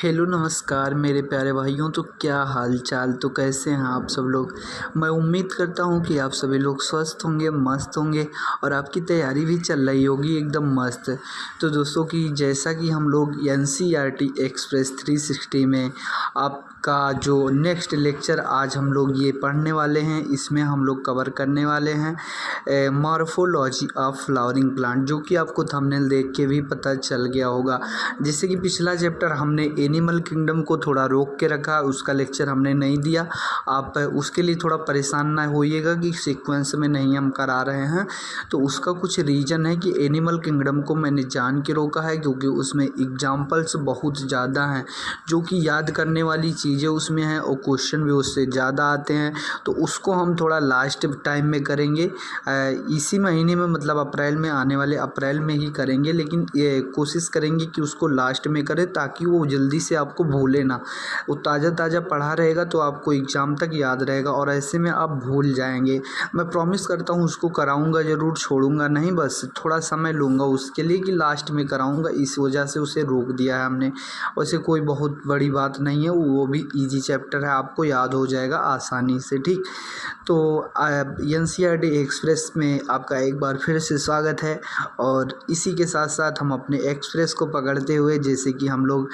Hello नमस्कार मेरे प्यारे भाइयों। तो क्या हाल चाल, तो कैसे हैं आप सब लोग। मैं उम्मीद करता हूं कि आप सभी लोग स्वस्थ होंगे, मस्त होंगे और आपकी तैयारी भी चल रही होगी एकदम मस्त। तो दोस्तों की जैसा कि हम लोग NCERT एक्सप्रेस 360 में आपका जो नेक्स्ट लेक्चर आज हम लोग ये पढ़ने वाले हैं, इसमें हम लोग कवर करने वाले हैं मॉर्फोलॉजी ऑफ फ्लावरिंग प्लांट, जो कि आपको थंबनेल देख के भी पता चल गया होगा। जैसे कि पिछला चैप्टर हमने एनिमल किंगडम को थोड़ा रोक के रखा, उसका लेक्चर हमने नहीं दिया। आप उसके लिए थोड़ा परेशान ना होइएगा कि सीक्वेंस में नहीं हम करा रहे हैं, तो उसका कुछ रीज़न है कि एनिमल किंगडम को मैंने जान के रोका है क्योंकि उसमें एग्जाम्पल्स बहुत ज़्यादा हैं, जो कि याद करने वाली चीज़ें उसमें हैं और क्वेश्चन भी उससे ज़्यादा आते हैं। तो उसको हम थोड़ा लास्ट टाइम में करेंगे, इसी महीने में, मतलब अप्रैल में, आने वाले अप्रैल में ही करेंगे, लेकिन ये कोशिश करेंगे कि उसको लास्ट में करें ताकि वो जल्दी से आपको भूले ना। वो ताज़ा ताज़ा पढ़ा रहेगा तो आपको एग्ज़ाम तक याद रहेगा और ऐसे में आप भूल जाएंगे। मैं प्रॉमिस करता हूँ उसको कराऊंगा ज़रूर, छोड़ूंगा नहीं, बस थोड़ा समय लूँगा उसके लिए कि लास्ट में कराऊंगा, इस वजह से उसे रोक दिया है हमने। वैसे कोई बहुत बड़ी बात नहीं है, वो भी ईजी चैप्टर है, आपको याद हो जाएगा आसानी से, ठीक। तो NCERT एक्सप्रेस में आपका एक बार फिर से स्वागत है और इसी के साथ साथ हम अपने एक्सप्रेस को पकड़ते हुए, जैसे कि हम लोग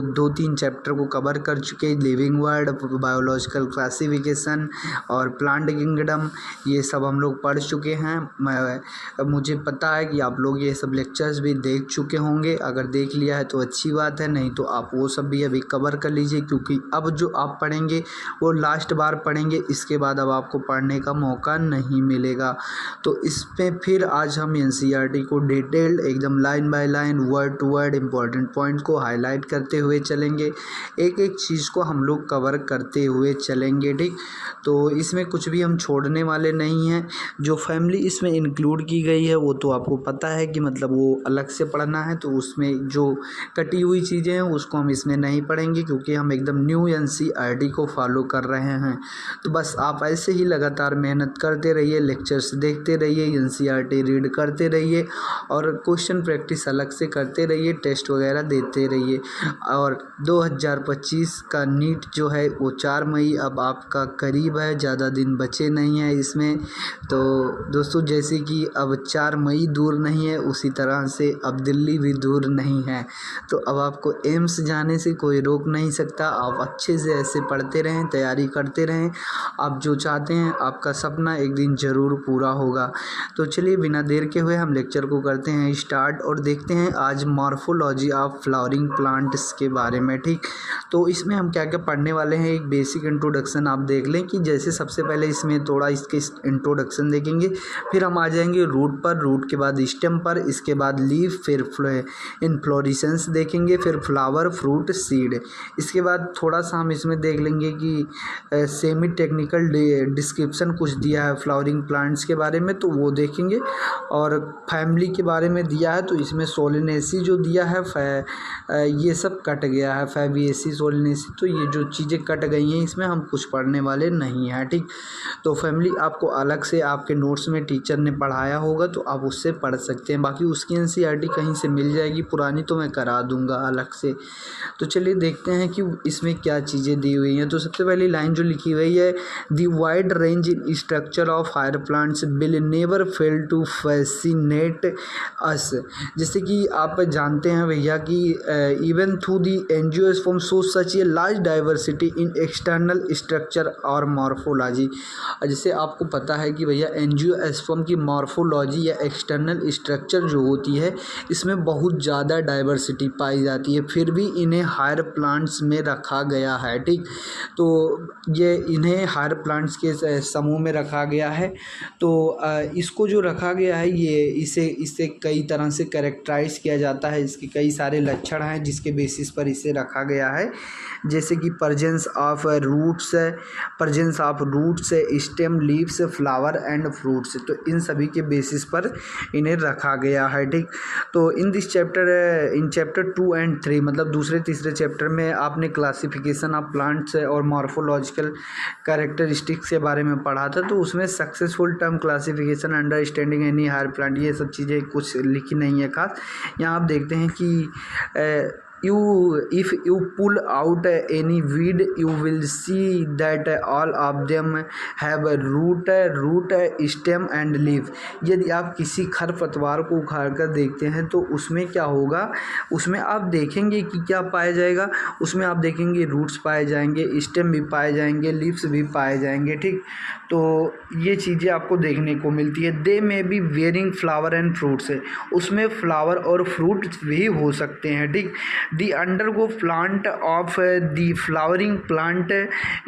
दो तीन चैप्टर को कवर कर चुके हैं, लिविंग वर्ल्ड, बायोलॉजिकल क्लासिफिकेशन और प्लांट किंगडम, ये सब हम लोग पढ़ चुके हैं। मुझे पता है कि आप लोग ये सब लेक्चर्स भी देख चुके होंगे, अगर देख लिया है तो अच्छी बात है, नहीं तो आप वो सब भी अभी कवर कर लीजिए, क्योंकि अब जो आप पढ़ेंगे वो लास्ट बार पढ़ेंगे, इसके बाद अब आपको पढ़ने का मौका नहीं मिलेगा। तो इसमें फिर आज हम NCERT को डिटेल्ड एकदम line by line, word to word, important point को हाईलाइट करते हुए चलेंगे, एक एक चीज़ को हम लोग कवर करते हुए चलेंगे, ठीक। तो इसमें कुछ भी हम छोड़ने वाले नहीं हैं। जो फैमिली इसमें इंक्लूड की गई है वो तो आपको पता है कि मतलब वो अलग से पढ़ना है, तो उसमें जो कटी हुई चीज़ें हैं उसको हम इसमें नहीं पढ़ेंगे क्योंकि हम एकदम न्यू NCERT को फॉलो कर रहे हैं। तो बस आप ऐसे ही लगातार मेहनत करते रहिए, लेक्चर्स देखते रहिए, NCERT रीड करते रहिए और क्वेश्चन प्रैक्टिस अलग से करते रहिए, टेस्ट वगैरह देते रहिए। और 2025 का नीट जो है वो 4 मई अब आपका करीब है, ज़्यादा दिन बचे नहीं हैं इसमें। तो दोस्तों जैसे कि अब 4 मई दूर नहीं है, उसी तरह से अब दिल्ली भी दूर नहीं है। तो अब आपको एम्स जाने से कोई रोक नहीं सकता। आप अच्छे से ऐसे पढ़ते रहें, तैयारी करते रहें, आप जो चाहते हैं आपका सपना एक दिन ज़रूर पूरा होगा। तो चलिए बिना देर के हुए हम लेक्चर को करते हैं स्टार्ट और देखते हैं आज मॉर्फोलॉजी ऑफ फ्लावरिंग प्लांट्स के बारे में, ठीक। तो इसमें हम क्या क्या पढ़ने वाले हैं, एक बेसिक इंट्रोडक्शन आप देख लें कि जैसे सबसे पहले इसमें थोड़ा इसके इंट्रोडक्शन देखेंगे, फिर हम आ जाएंगे रूट पर, रूट के बाद स्टेम पर, इसके बाद लीफ, फिर इन्फ्लोरेसेंस देखेंगे, फिर फ्लावर, फ्रूट, सीड। इसके बाद थोड़ा सा हम इसमें देख लेंगे कि सेमी टेक्निकल डिस्क्रिप्शन कुछ दिया है फ्लावरिंग प्लांट्स के बारे में, तो वो देखेंगे। और फैमिली के बारे में दिया है, तो इसमें सोलेनेसी जो दिया है, ये सब कट गया है, फैबिएसी, सोलेनेसी, तो ये जो चीज़ें कट गई हैं इसमें हम कुछ पढ़ने वाले नहीं हैं, ठीक। तो फैमिली आपको अलग से आपके नोट्स में टीचर ने पढ़ाया होगा तो आप उससे पढ़ सकते हैं, बाकी उसकी NCERT कहीं से मिल जाएगी, पुरानी तो मैं करा दूंगा अलग से। तो चलिए देखते हैं कि इसमें क्या चीज़ें दी हुई हैं। तो सबसे पहली लाइन जो लिखी हुई है, the wide range in structure of higher plants will never fail to fascinate us. जैसे कि आप जानते हैं भैया कि even through the angiosperm show such a large diversity in external structure और मॉर्फोलॉजी। जैसे आपको पता है कि भैया एंजियोस्पर्म की मॉर्फोलॉजी या एक्सटर्नल स्ट्रक्चर जो होती है इसमें बहुत ज़्यादा डाइवर्सिटी पाई जाती है, फिर भी इन्हें हायर प्लांट्स में रखा गया है, ठीक। तो ये इन्हें हायर प्लांट्स के समूह में रखा गया है। तो इसको जो रखा गया है ये इसे कई तरह से कैरेक्टराइज किया जाता है, इसके कई सारे लक्षण हैं जिसके बेसिस पर इसे रखा गया है, जैसे कि presence of roots, stem, leaves, flower and fruits. तो इन सभी के बेसिस पर इन्हें रखा गया है, ठीक। तो इन चैप्टर 2 and 3, मतलब दूसरे तीसरे चैप्टर में आपने क्लासिफिकेशन ऑफ प्लांट्स और मॉर्फोलॉजिकल कैरेक्टरिस्टिक्स के बारे में पढ़ा था, तो उसमें successful term classification, understanding any higher plant, ये सब चीज़ें कुछ लिखी नहीं है खास। यहाँ आप देखते हैं कि you if you pull out any weed you will see that all of them have a root stem and leaf। यदि आप किसी खरपतवार को उखाड़ कर देखते हैं तो उसमें क्या होगा, उसमें आप देखेंगे कि क्या पाया जाएगा, उसमें आप देखेंगे रूट्स पाए जाएंगे, स्टेम भी पाए जाएंगे, लीव्स भी पाए जाएंगे। ठीक, तो ये चीज़ें आपको देखने को मिलती है। They may be bearing flower and fruits, उसमें फ्लावर और फ्रूट भी हो सकते हैं। ठीक, the underground plant of the flowering plant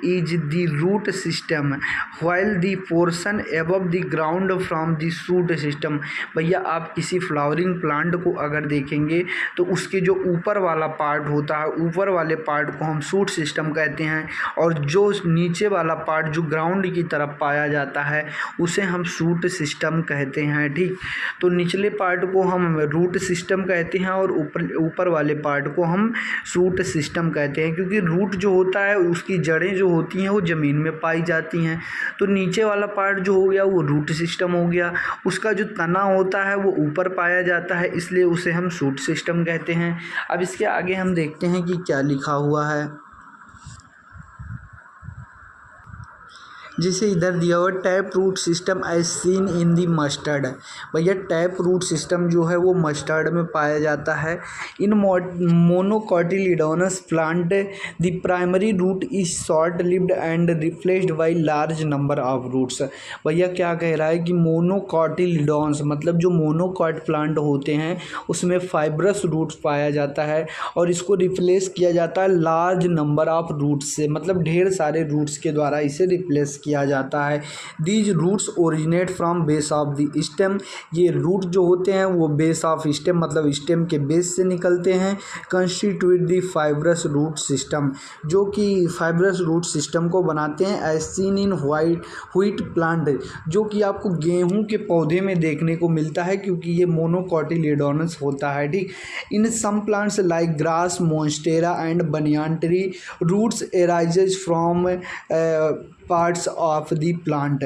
is the root system while the portion above the ground from the shoot system. भैया आप किसी फ्लावरिंग प्लांट को अगर देखेंगे तो उसके जो ऊपर वाला पार्ट होता है, ऊपर वाले पार्ट को हम शूट सिस्टम कहते हैं, और जो नीचे वाला पार्ट जो ग्राउंड की तरफ पाया जाता है उसे हम शूट सिस्टम कहते हैं। ठीक, तो निचले पार्ट को हम रूट सिस्टम कहते हैं और ऊपर वाले पार्ट को हम शूट सिस्टम कहते हैं, क्योंकि रूट जो होता है उसकी जड़ें जो होती हैं वो ज़मीन में पाई जाती हैं। तो नीचे वाला पार्ट जो हो गया वो रूट सिस्टम हो गया, उसका जो तना होता है वो ऊपर पाया जाता है, इसलिए उसे हम शूट सिस्टम कहते हैं। अब इसके आगे हम देखते हैं कि क्या लिखा हुआ है। जिसे इधर दिया हुआ tap root system as seen in the mustard. भैया टैप रूट सिस्टम जो है वो मस्टर्ड में पाया जाता है। In monocotyledonous plant the primary root is short lived and replaced by large number of roots. भैया क्या कह रहा है कि मोनोकोटिलिडोन्स मतलब जो मोनोकॉट प्लांट होते हैं उसमें फाइब्रस रूट्स पाया जाता है और इसको रिप्लेस किया जाता है लार्ज नंबर ऑफ रूट्स से, मतलब ढेर सारे रूट्स के द्वारा इसे रिप्लेस किया जाता है। These roots originate from base of the stem. ये रूट जो होते हैं वो बेस ऑफ स्टेम मतलब स्टेम के बेस से निकलते हैं। Constitute the fibrous root system, जो कि फाइब्रस रूट सिस्टम को बनाते हैं। As seen in wheat plant, जो कि आपको गेहूं के पौधे में देखने को मिलता है क्योंकि ये मोनोकोटिलिडोनस होता है। ठीक, in some plants like grass, monstera and banyan tree roots arises from parts of the plant,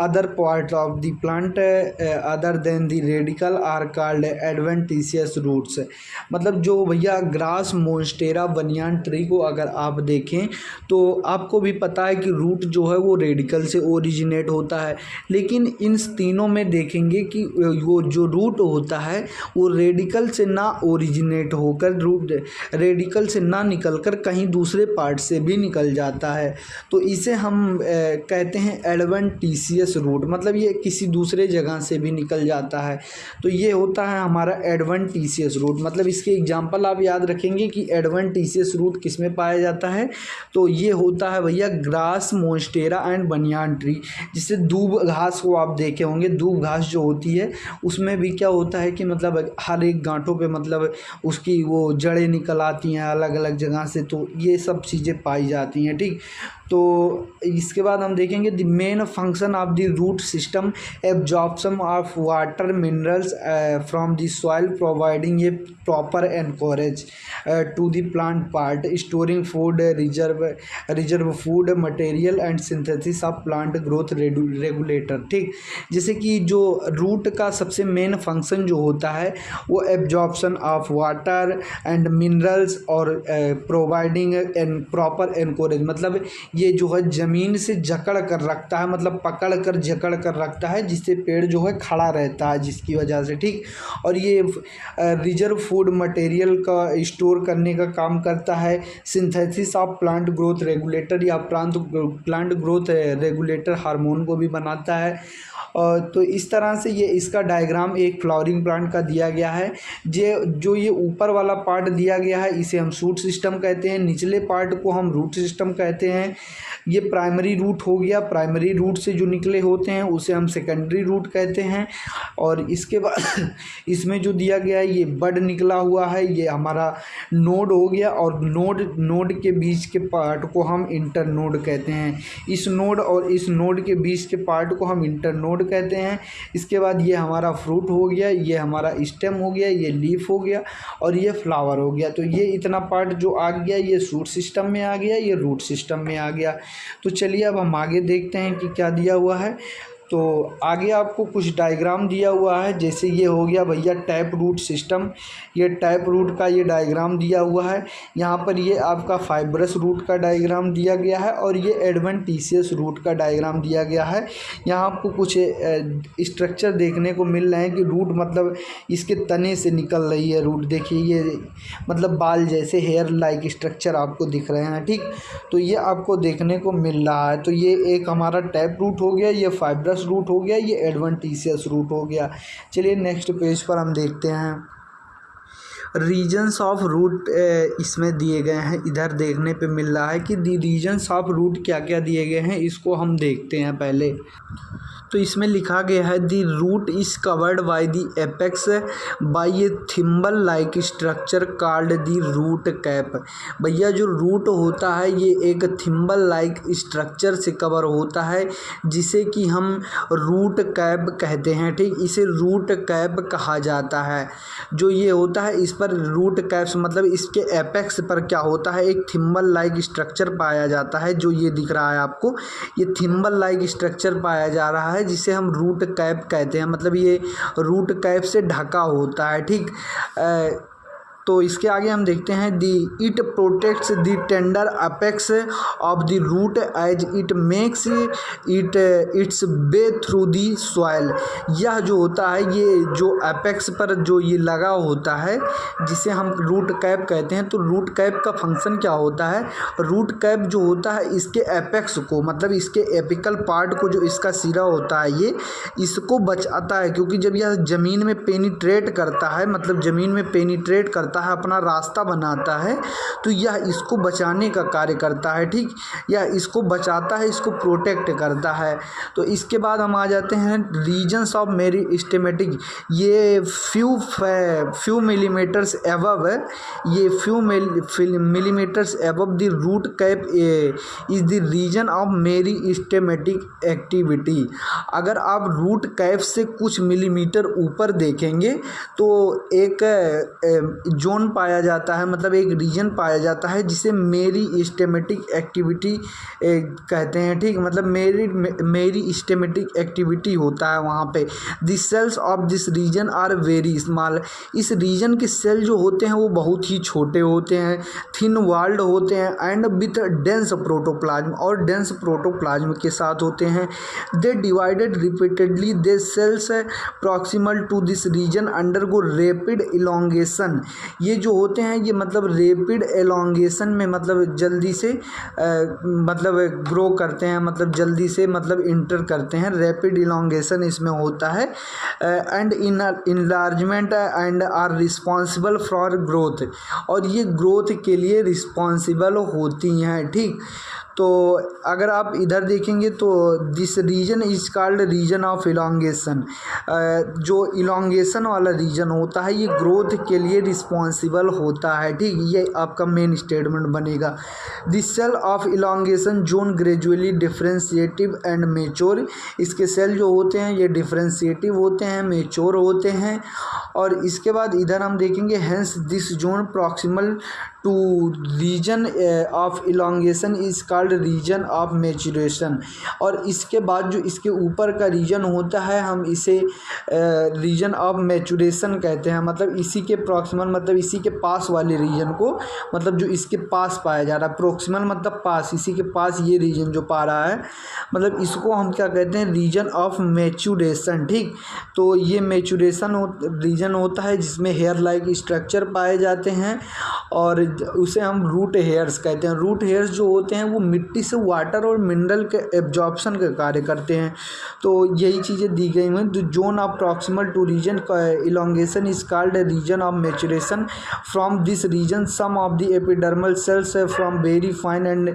other parts of the plant other than the radical are called adventitious roots। मतलब जो भैया ग्रास, मोन्स्टेरा, बनियान ट्री को अगर आप देखें तो आपको भी पता है कि रूट जो है वो रेडिकल से ओरिजिनेट होता है, लेकिन इन तीनों में देखेंगे कि वो जो रूट होता है वो रेडिकल से ना ओरिजिनेट होकर रूट रेडिकल से ना निकलकर कहीं दूसरे पार्ट से भी निकल जाता है, तो इसे हम कहते हैं एडवेंटिशियस रूट, मतलब ये किसी दूसरे जगह से भी निकल जाता है, तो ये होता है हमारा एडवेंटिशियस रूट। मतलब इसके एग्जांपल आप याद रखेंगे कि एडवेंटिशियस रूट किस में पाया जाता है, तो ये होता है भैया grass, monstera and banyan tree. जिससे दूब घास को आप देखे होंगे, दूब घास जो होती है उसमें भी क्या होता है कि मतलब हर एक गांठों पे मतलब उसकी वो जड़ें निकल आती हैं अलग अलग जगह से, तो ये सब चीज़ें पाई जाती हैं। ठीक, तो इसके बाद हम देखेंगे the main function of the root system absorption of water minerals from the soil providing a proper anchorage to the plant part, storing food, reserve food material and synthesis of plant growth regulator. ठीक, जैसे कि जो root का सबसे main function जो होता है वो absorption of water and minerals और प्रोवाइडिंग एन प्रॉपर एनकरेज, मतलब ये जो है ज़मीन से जकड़ कर रखता है, मतलब पकड़ कर जकड़ कर रखता है जिससे पेड़ जो है खड़ा रहता है जिसकी वजह से। ठीक, और ये रिजर्व फूड मटेरियल का स्टोर करने का काम करता है। Synthesis of plant growth regulator या प्लांट ग्रोथ रेगुलेटर हार्मोन को भी बनाता है। तो इस तरह से ये इसका डायग्राम एक फ्लावरिंग प्लांट का दिया गया है। जो ये ऊपर वाला पार्ट दिया गया है इसे हम शूट सिस्टम कहते हैं, निचले पार्ट को हम रूट सिस्टम कहते हैं। ये प्राइमरी रूट हो गया, प्राइमरी रूट से जो निकले होते हैं उसे हम सेकेंडरी रूट कहते हैं। और इसके बाद इसमें जो दिया गया है ये बड निकला हुआ है, ये हमारा नोड हो गया, और नोड के बीच के पार्ट को हम इंटर नोड कहते हैं। इस नोड और इस नोड के बीच के पार्ट को हम इंटर नोड कहते हैं। इसके बाद ये हमारा फ्रूट हो गया, ये हमारा स्टेम हो गया, ये लीफ हो गया और ये फ्लावर हो गया। तो ये इतना पार्ट जो आ गया ये शूट सिस्टम में आ गया, ये रूट सिस्टम में आ गया। तो चलिए अब हम आगे देखते हैं कि क्या दिया हुआ है। तो आगे आपको कुछ डायग्राम दिया हुआ है, जैसे ये हो गया भैया टैप रूट सिस्टम। ये टैप रूट का ये डायग्राम दिया हुआ है। यहाँ पर ये आपका फाइब्रस रूट का डायग्राम दिया गया है और ये एडवेंटिशियस रूट का डायग्राम दिया गया है। यहाँ आपको कुछ स्ट्रक्चर देखने को मिल रहे हैं कि रूट मतलब इसके तने से निकल रही है रूट। देखिए ये मतलब बाल जैसे हेयर लाइक स्ट्रक्चर आपको दिख रहे हैं, ठीक। तो ये आपको देखने को मिल रहा है। तो ये एक हमारा टैप रूट हो गया, ये फाइब्रस रूट हो गया, ये एडवेंटिशियस रूट हो गया। चलिए नेक्स्ट पेज पर हम देखते हैं। रीजन्स ऑफ रूट इसमें दिए गए हैं। इधर देखने पे मिल रहा है कि दी रीजन्स ऑफ रूट क्या क्या दिए गए हैं, इसको हम देखते हैं पहले। तो इसमें लिखा गया है the root is covered by the apex by a thimble like structure called the root cap. भैया जो रूट होता है ये एक थिम्बल लाइक स्ट्रक्चर से कवर होता है जिसे कि हम रूट कैप कहते हैं, ठीक। इसे रूट कैप कहा जाता है। जो ये होता है इस पर रूट कैप्स मतलब इसके एपेक्स पर क्या होता है, एक थिम्बल लाइक स्ट्रक्चर पाया जाता है। जो ये दिख रहा है आपको, ये थिम्बल लाइक स्ट्रक्चर पाया जा रहा है जिसे हम रूट कैप कहते हैं। मतलब ये रूट कैप से ढका होता है, ठीक। तो इसके आगे हम देखते हैं the it protects the tender apex of the root as it makes it its way through the soil. यह जो होता है ये जो अपेक्स पर जो ये लगा होता है जिसे हम रूट कैप कहते हैं। तो रूट कैप का फंक्शन क्या होता है, रूट कैप जो होता है इसके एपेक्स को मतलब इसके एपिकल पार्ट को, जो इसका सिरा होता है ये इसको बचाता है। क्योंकि जब यह ज़मीन में पेनिट्रेट करता है मतलब ज़मीन में पेनिट्रेट करता है, अपना रास्ता बनाता है, तो यह इसको बचाने का कार्य करता है, ठीक। यह इसको बचाता है, इसको प्रोटेक्ट करता है। तो इसके बाद हम आ जाते हैं रीजन्स ऑफ मेरिस्टेमेटिक। ये फ्यू मिलीमीटर्स एबव, ये few millimetres above the root cap is the region of meristematic activity. अगर आप रूट कैप से कुछ मिलीमीटर ऊपर देखेंगे तो एक जोन पाया जाता है, मतलब एक रीजन पाया जाता है जिसे मेरिस्टेमेटिक एक्टिविटी कहते हैं, ठीक। मतलब मेरिस्टेमेटिक एक्टिविटी होता है वहाँ पे। The cells of this region are very small. इस रीजन के सेल जो होते हैं वो बहुत ही छोटे होते हैं, थिन वॉल्ड होते हैं एंड विथ डेंस प्रोटोप्लाज्म, और डेंस प्रोटोप्लाज्म के साथ होते हैं। They divided repeatedly, they cells proximal to this region undergo rapid elongation. ये जो होते हैं ये मतलब रैपिड एलोंगेशन में मतलब जल्दी से मतलब ग्रो करते हैं, मतलब जल्दी से मतलब इंटर करते हैं। रैपिड इलोंगेशन इसमें होता है and enlargement and are responsible for growth, और ये ग्रोथ के लिए रिस्पॉन्सिबल होती हैं, ठीक। तो अगर आप इधर देखेंगे तो this region is called region of elongation. जो इलोंगेशन वाला रीजन होता है ये ग्रोथ के लिए रिस्पॉन्सिबल होता है, ठीक। ये आपका मेन स्टेटमेंट बनेगा। This cell of elongation zone gradually differentiative and mature. इसके सेल जो होते हैं ये डिफ्रेंशिएटिव होते हैं, मेच्योर होते हैं। और इसके बाद इधर हम देखेंगे hence this zone proximal to region of elongation is called region of maturation. और इसके बाद जो इसके ऊपर का रीजन होता है हम इसे रीजन ऑफ मैच्योरेशन कहते हैं। मतलब इसी के प्रॉक्सिमल मतलब इसी के पास वाले रीजन को, मतलब जो इसके पास पाया जा रहा है, प्रॉक्सिमल मतलब पास, इसी के पास ये रीजन जो पा रहा है मतलब इसको हम क्या कहते हैं, रीजन ऑफ मैच्योरेशन, ठीक। तो ये मैच्योरेशन रीजन होता है जिसमें हेयर लाइक स्ट्रक्चर पाए जाते हैं और उसे हम रूट हेयर्स कहते हैं। रूट हेयर्स जो होते हैं वो मिट्टी से वाटर और मिनरल के एब्जॉर्प्शन का कार्य करते हैं। तो यही चीज़ें दी गई हैं। The zone of proximal to region elongation is called region of maturation. From this region some of the epidermal cells from very fine and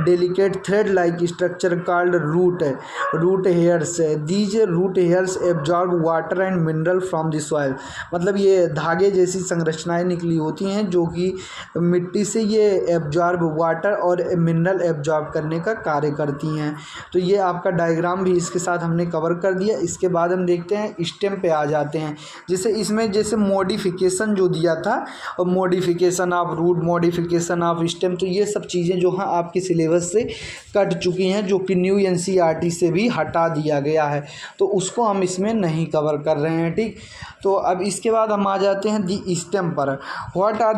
delicate thread like structure called root hairs. These root hairs absorb water and mineral from the soil. मतलब ये धागे जैसी संरचनाएं निकली होती हैं जो कि मिट्टी से ये एब्जॉर्ब वाटर और मिनरल एब्जॉर्ब करने का कार्य करती हैं। तो ये आपका डायग्राम भी इसके साथ हमने कवर कर दिया। इसके बाद हम देखते हैं स्टेम पे आ जाते हैं। जैसे इसमें जैसे मॉडिफिकेशन जो दिया था, और modification of root, modification of stem, तो ये सब चीज़ें जो हैं आपके सिलेबस से कट चुकी हैं, जो कि न्यू एनसीईआरटी से भी हटा दिया गया है, तो उसको हम इसमें नहीं कवर कर रहे हैं। ठीक, तो अब इसके बाद हम आ जाते हैं दी स्टेम पर। What are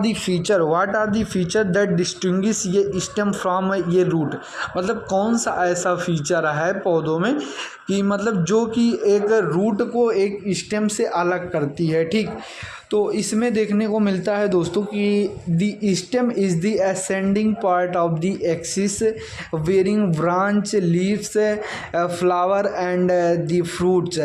the feature that distinguish ये स्टेम फ्रॉम ये रूट, मतलब कौन सा ऐसा फीचर है पौधों में कि मतलब जो कि एक रूट को एक स्टेम से अलग करती है। ठीक, तो इसमें देखने को मिलता है दोस्तों कि the stem is the ascending part of the axis bearing branch leaves flower and the fruits.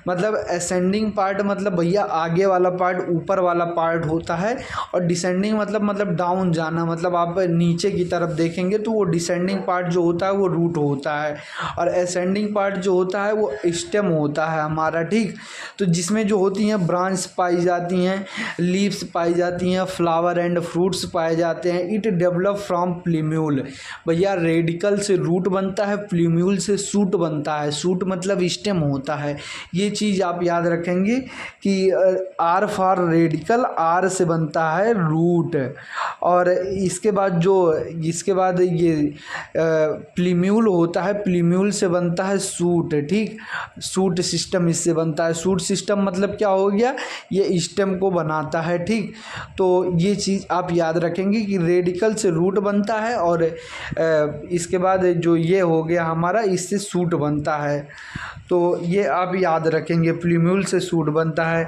मतलब असेंडिंग पार्ट मतलब भैया आगे वाला पार्ट, ऊपर वाला पार्ट होता है, और डिसेंडिंग मतलब डाउन जाना, मतलब आप नीचे की तरफ देखेंगे तो वो डिसेंडिंग पार्ट जो होता है वो रूट होता है, और असेंडिंग पार्ट जो होता है वो स्टेम होता है हमारा। ठीक, तो जिसमें जो होती हैं ब्रांच पाई जाती हैं, लीव्स पाई जाती हैं, फ्लावर एंड फ्रूट्स पाए जाते हैं। इट डेवलप फ्रॉम प्लीम्यूल, भैया रेडिकल से रूट बनता है, प्लीम्यूल से सूट बनता है। सूट मतलब स्टेम होता है। ये चीज़ आप याद रखेंगे कि आर फॉर रेडिकल, आर से बनता है रूट, और इसके बाद ये प्लीम्यूल होता है, प्लीम्यूल से बनता है सूट। ठीक, सूट सिस्टम इससे बनता है। सूट सिस्टम मतलब क्या हो गया, ये स्टेम को बनाता है। ठीक, तो ये चीज़ आप याद रखेंगे कि रेडिकल से रूट बनता है, और इसके बाद जो ये हो गया हमारा, इससे सूट बनता है। तो ये आप याद रखेंगे, प्लीम्यूल से सूट बनता है।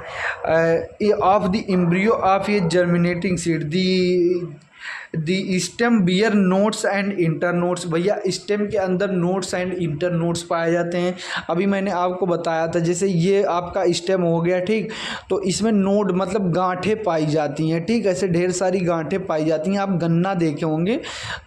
ऑफ द एम्ब्रियो ऑफ ये germinating seed the stem bear nodes and internodes, भैया स्टेम के अंदर नोट्स एंड इंटरनोट्स पाए जाते हैं। अभी मैंने आपको बताया था, जैसे ये आपका स्टेम हो गया। ठीक, तो इसमें नोड मतलब गांठें पाई जाती हैं। ठीक, ऐसे ढेर सारी गांठें पाई जाती हैं। आप गन्ना देखे होंगे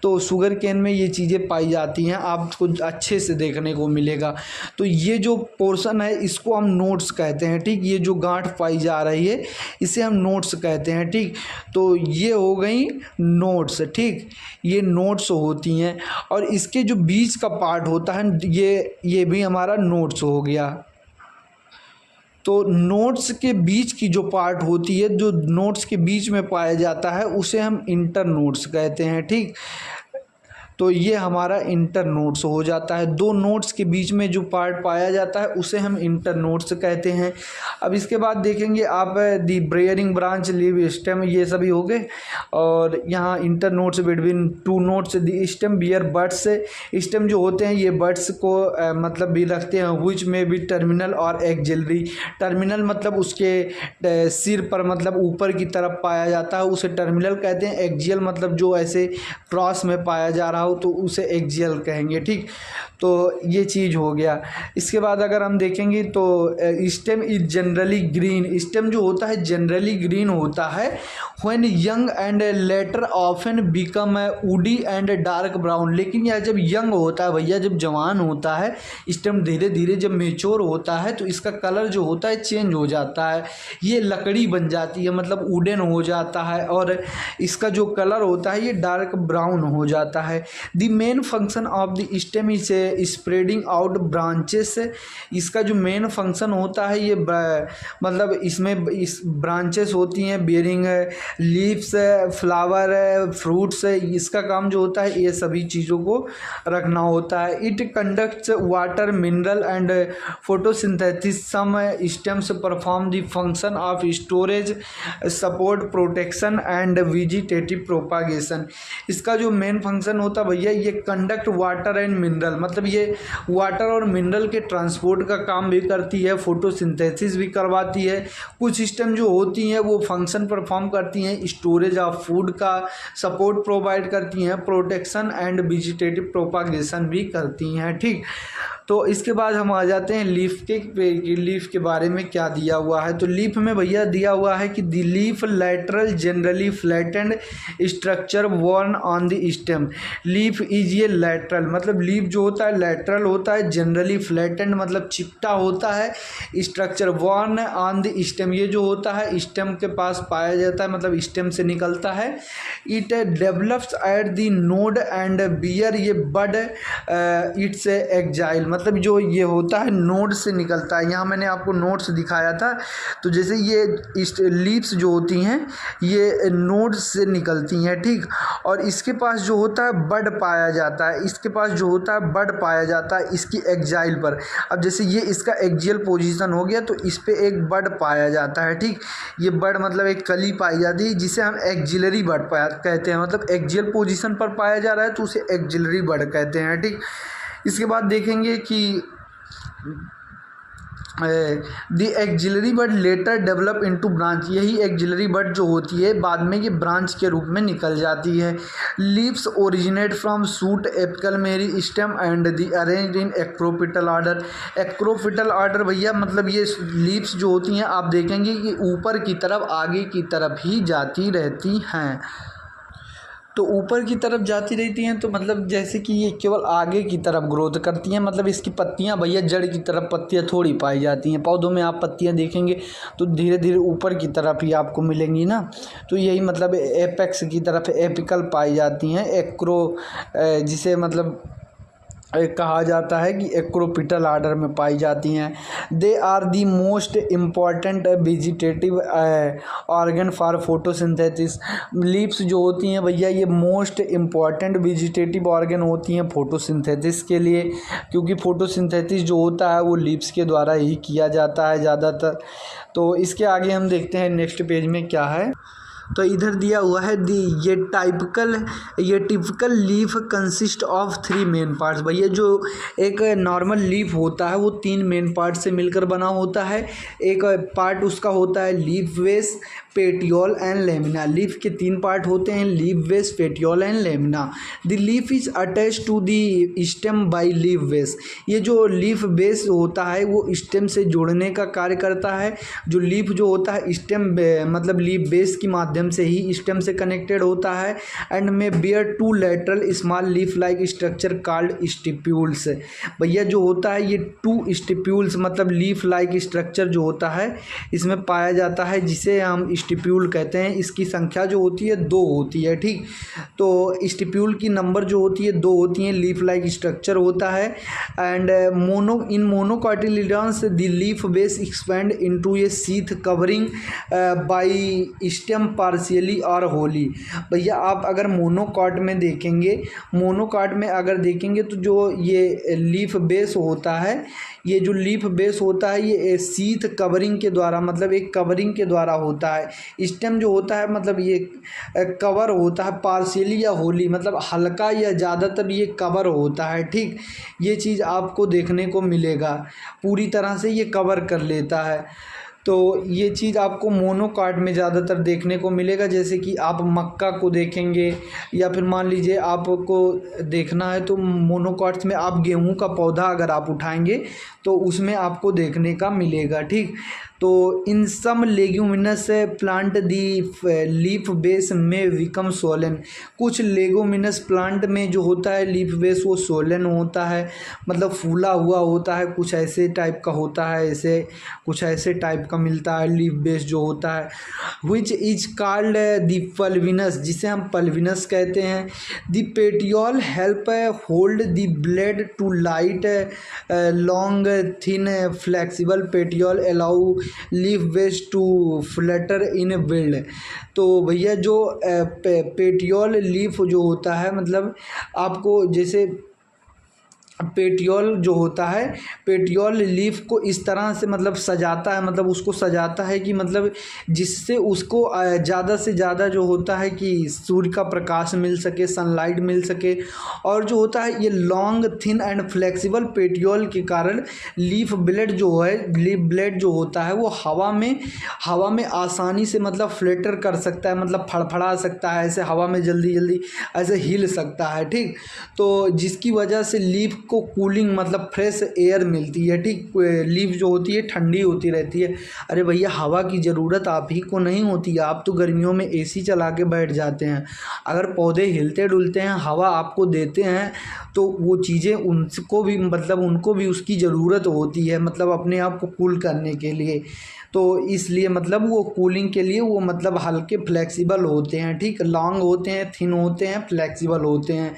तो शुगर केन में ये चीज़ें पाई जाती हैं, आपको अच्छे से देखने को मिलेगा। तो ये जो पोर्शन है इसको हम नोट्स कहते हैं। ठीक, ये जो गांठ पाई जा रही है इसे हम नोट्स कहते हैं। ठीक, तो ये हो गई नोट्स। ठीक, ये नोट्स होती हैं, और इसके जो बीच का पार्ट होता है ये भी हमारा नोट्स हो गया। तो नोट्स के बीच की जो पार्ट होती है, जो नोट्स के बीच में पाया जाता है, उसे हम इंटर नोट्स कहते हैं। ठीक, तो ये हमारा इंटर नोट्स हो जाता है। दो नोट्स के बीच में जो पार्ट पाया जाता है उसे हम इंटर नोट्स कहते हैं। अब इसके बाद देखेंगे आप the bearing branch, leaf, stem, ये सभी हो गए, और यहाँ internodes between two nodes the stem bear buds. Stem जो होते हैं ये बड्स को मतलब भी रखते हैं, विच में भी टर्मिनल और एक्जिलरी। टर्मिनल मतलब उसके सिर पर मतलब ऊपर की तरफ पाया जाता है, उसे टर्मिनल कहते हैं। एक्जियल मतलब जो ऐसे क्रॉस में पाया जा रहा हो तो उसे एक्जियल कहेंगे। ठीक, तो ये चीज़ हो गया। इसके बाद अगर हम देखेंगे तो stem is generally green. Stem जो होता है जनरली ग्रीन होता है। When young and later often become woody and dark brown. लेकिन यह जब यंग होता है भैया, जब जवान होता है स्टेम, धीरे धीरे जब मेच्योर होता है तो इसका कलर जो होता है चेंज हो जाता है, ये लकड़ी बन जाती है, मतलब वुडन हो जाता है, और इसका जो कलर होता है ये डार्क ब्राउन हो जाता है। The main function of the stem is spreading out branches. इसका जो मेन फंक्शन होता है ये मतलब इसमें इस ब्रांचेस होती हैं, बियरिंग लीव्स, फ्लावर, फ्रूट्स। इसका काम जो होता है ये सभी चीज़ों को रखना होता है। It conducts water, mineral and photosynthesis. Some stems perform the function of storage, support, protection and vegetative propagation. इसका जो मेन फंक्शन होता है भैया ये कंडक्ट वाटर एंड मिनरल, मतलब ये वाटर और मिनरल के ट्रांसपोर्ट का काम भी करती है, फोटोसिंथेसिस भी करवाती है। कुछ सिस्टम जो होती हैं वो फंक्शन परफॉर्म करती हैं, स्टोरेज ऑफ फूड का सपोर्ट प्रोवाइड करती हैं, प्रोटेक्शन एंड वेजिटेटिव प्रोपागेशन भी करती हैं। ठीक, तो इसके बाद हम आ जाते हैं लीफ के बारे में क्या दिया हुआ है। तो लीफ में भैया दिया हुआ है कि the leaf lateral generally flattened structure borne on the stem. Leaf is ये लैटरल, मतलब लीफ जो होता है है लैटरल होता है, जनरली फ्लैटेंड मतलब चिपटा होता है, structure one on the stem, ये जो होता है स्टेम के पास पाया जाता है, मतलब स्टेम से निकलता है। It develops at the node and bear ये बड इट्स एक्जाइल, मतलब जो ये होता है नोड से निकलता है। यहाँ मैंने आपको नोड्स दिखाया था, तो जैसे ये लीव्स जो होती हैं ये नोड से निकलती हैं, ठीक। और इसके पास जो होता है बड पाया जाता है, इसके पास जो होता है बड पाया जाता है इसकी एक्जाइल पर। अब जैसे ये इसका एक्जियल पोजीशन हो गया तो इस पे एक बड पाया जाता है, ठीक। ये बड मतलब एक कली पाई जाती है जिसे हम एक्जिलरी बड कहते हैं, मतलब एक्जियल पोजीशन पर पाया जा रहा है तो उसे एक्जिलरी बड कहते हैं, ठीक। इसके बाद देखेंगे कि the axillary bud later develop into branch, यही एक्जिलरी बड जो होती है बाद में ये ब्रांच के रूप में निकल जाती है। Leaves originate from shoot apical meristem and the arranged in acropetal order. Acropetal order भैया मतलब ये लीव्स जो होती हैं आप देखेंगे कि ऊपर की तरफ आगे की तरफ ही जाती रहती हैं। तो ऊपर की तरफ जाती रहती हैं तो मतलब जैसे कि ये केवल आगे की तरफ ग्रोथ करती हैं, मतलब इसकी पत्तियां भैया जड़ की तरफ पत्तियां थोड़ी पाई जाती हैं। पौधों में आप पत्तियां देखेंगे तो धीरे धीरे ऊपर की तरफ ही आपको मिलेंगी ना, तो यही मतलब एपेक्स की तरफ एपिकल पाई जाती हैं। एक्रो जिसे मतलब कहा जाता है कि एक्रोपिटल आर्डर में पाई जाती हैं। They are the most important vegetative organ for photosynthesis. Leaves जो होती हैं भैया ये मोस्ट इम्पॉर्टेंट वेजिटेटिव ऑर्गन होती हैं फोटोसिंथेसिस के लिए, क्योंकि फोटोसिंथेसिस जो होता है वो लीव्स के द्वारा ही किया जाता है ज़्यादातर। तो इसके आगे हम देखते हैं नेक्स्ट पेज में क्या है। तो इधर दिया हुआ है ये typical leaf consist of 3 main parts. भैया जो एक नॉर्मल लीफ होता है वो 3 मेन पार्ट से मिलकर बना होता है। एक पार्ट उसका होता है leaf base, petiole and lamina. Leaf के 3 पार्ट होते हैं, leaf base, petiole and lamina. The leaf is attach to the stem by leaf base. ये जो लीफ बेस होता है वो स्टेम से जोड़ने का कार्य करता है। जो लीफ जो होता है स्टेम मतलब लीफ बेस की माध्यम से ही स्टेम से कनेक्टेड होता है। And may bear 2 lateral small leaf like structure called stipules. भैया जो होता है ये 2 स्टिप्यूल्स मतलब लीफ लाइक स्ट्रक्चर जो होता है इसमें पाया जाता है, जिसे हम स्टिप्यूल कहते हैं। इसकी संख्या जो होती है 2 होती है, ठीक। तो स्टिप्यूल की नंबर जो होती है 2 होती हैं। लीफ लाइक स्ट्रक्चर होता है and monocotyledons the leaf base expand into a sheath covering by stem partially और होली। भैया आप अगर मोनोकॉट में देखेंगे, मोनोकॉट में अगर देखेंगे तो जो ये लीफ बेस होता है, ये जो लीफ बेस होता है ये सीथ कवरिंग के द्वारा मतलब एक कवरिंग के द्वारा होता है। स्टेम जो होता है मतलब ये कवर होता है पार्शियली या होली, मतलब हल्का या ज़्यादातर ये कवर होता है, ठीक। ये चीज़ आपको देखने को मिलेगा, पूरी तरह से ये कवर कर लेता है। तो ये चीज़ आपको मोनोकॉट में ज़्यादातर देखने को मिलेगा। जैसे कि आप मक्का को देखेंगे या फिर मान लीजिए आपको देखना है तो मोनोकॉट्स में आप गेहूं का पौधा अगर आप उठाएंगे तो उसमें आपको देखने का मिलेगा, ठीक। तो इन सम लेग्यूमिनस प्लांट दी लीफ बेस में बिकम सोलन। कुछ लेगुमिनस प्लांट में जो होता है लीफ बेस वो सोलन होता है, मतलब फूला हुआ होता है, कुछ ऐसे टाइप का होता है, ऐसे कुछ ऐसे टाइप का मिलता है लीफ बेस जो होता है। Which is called the pulvinus, जिसे हम पल्विनस कहते हैं। The petiole help hold the blade to light long thin flexible petiole allow leaf base to flutter in wind. तो भैया जो पेटियोल लीफ जो होता है मतलब आपको जैसे पेटियोल जो होता है पेटियोल लीफ को इस तरह से मतलब सजाता है, मतलब उसको सजाता है कि मतलब जिससे उसको ज़्यादा से ज़्यादा जो होता है कि सूर्य का प्रकाश मिल सके, सनलाइट मिल सके। और जो होता है ये long thin and flexible petiole के कारण लीफ ब्लेड जो है, लीफ ब्लेड जो होता है वो हवा में आसानी से मतलब फ्लटर कर सकता है, मतलब फड़फड़ा सकता है, ऐसे हवा में जल्दी जल्दी ऐसे हिल सकता है, ठीक। तो जिसकी वजह से लीफ को कूलिंग मतलब फ्रेश एयर मिलती है, ठीक। लीफ जो होती है ठंडी होती रहती है। अरे भैया हवा की ज़रूरत आप ही को नहीं होती है, आप तो गर्मियों में एसी चला के बैठ जाते हैं। अगर पौधे हिलते डुलते हैं, हवा आपको देते हैं, तो वो चीज़ें उनको भी मतलब उनको भी उसकी ज़रूरत होती है, मतलब अपने आप को कूल करने के लिए। तो इसलिए मतलब वो कूलिंग के लिए वो मतलब हल्के फ्लेक्सिबल होते हैं, ठीक। लॉन्ग होते हैं, थिन होते हैं, फ्लेक्सिबल होते हैं।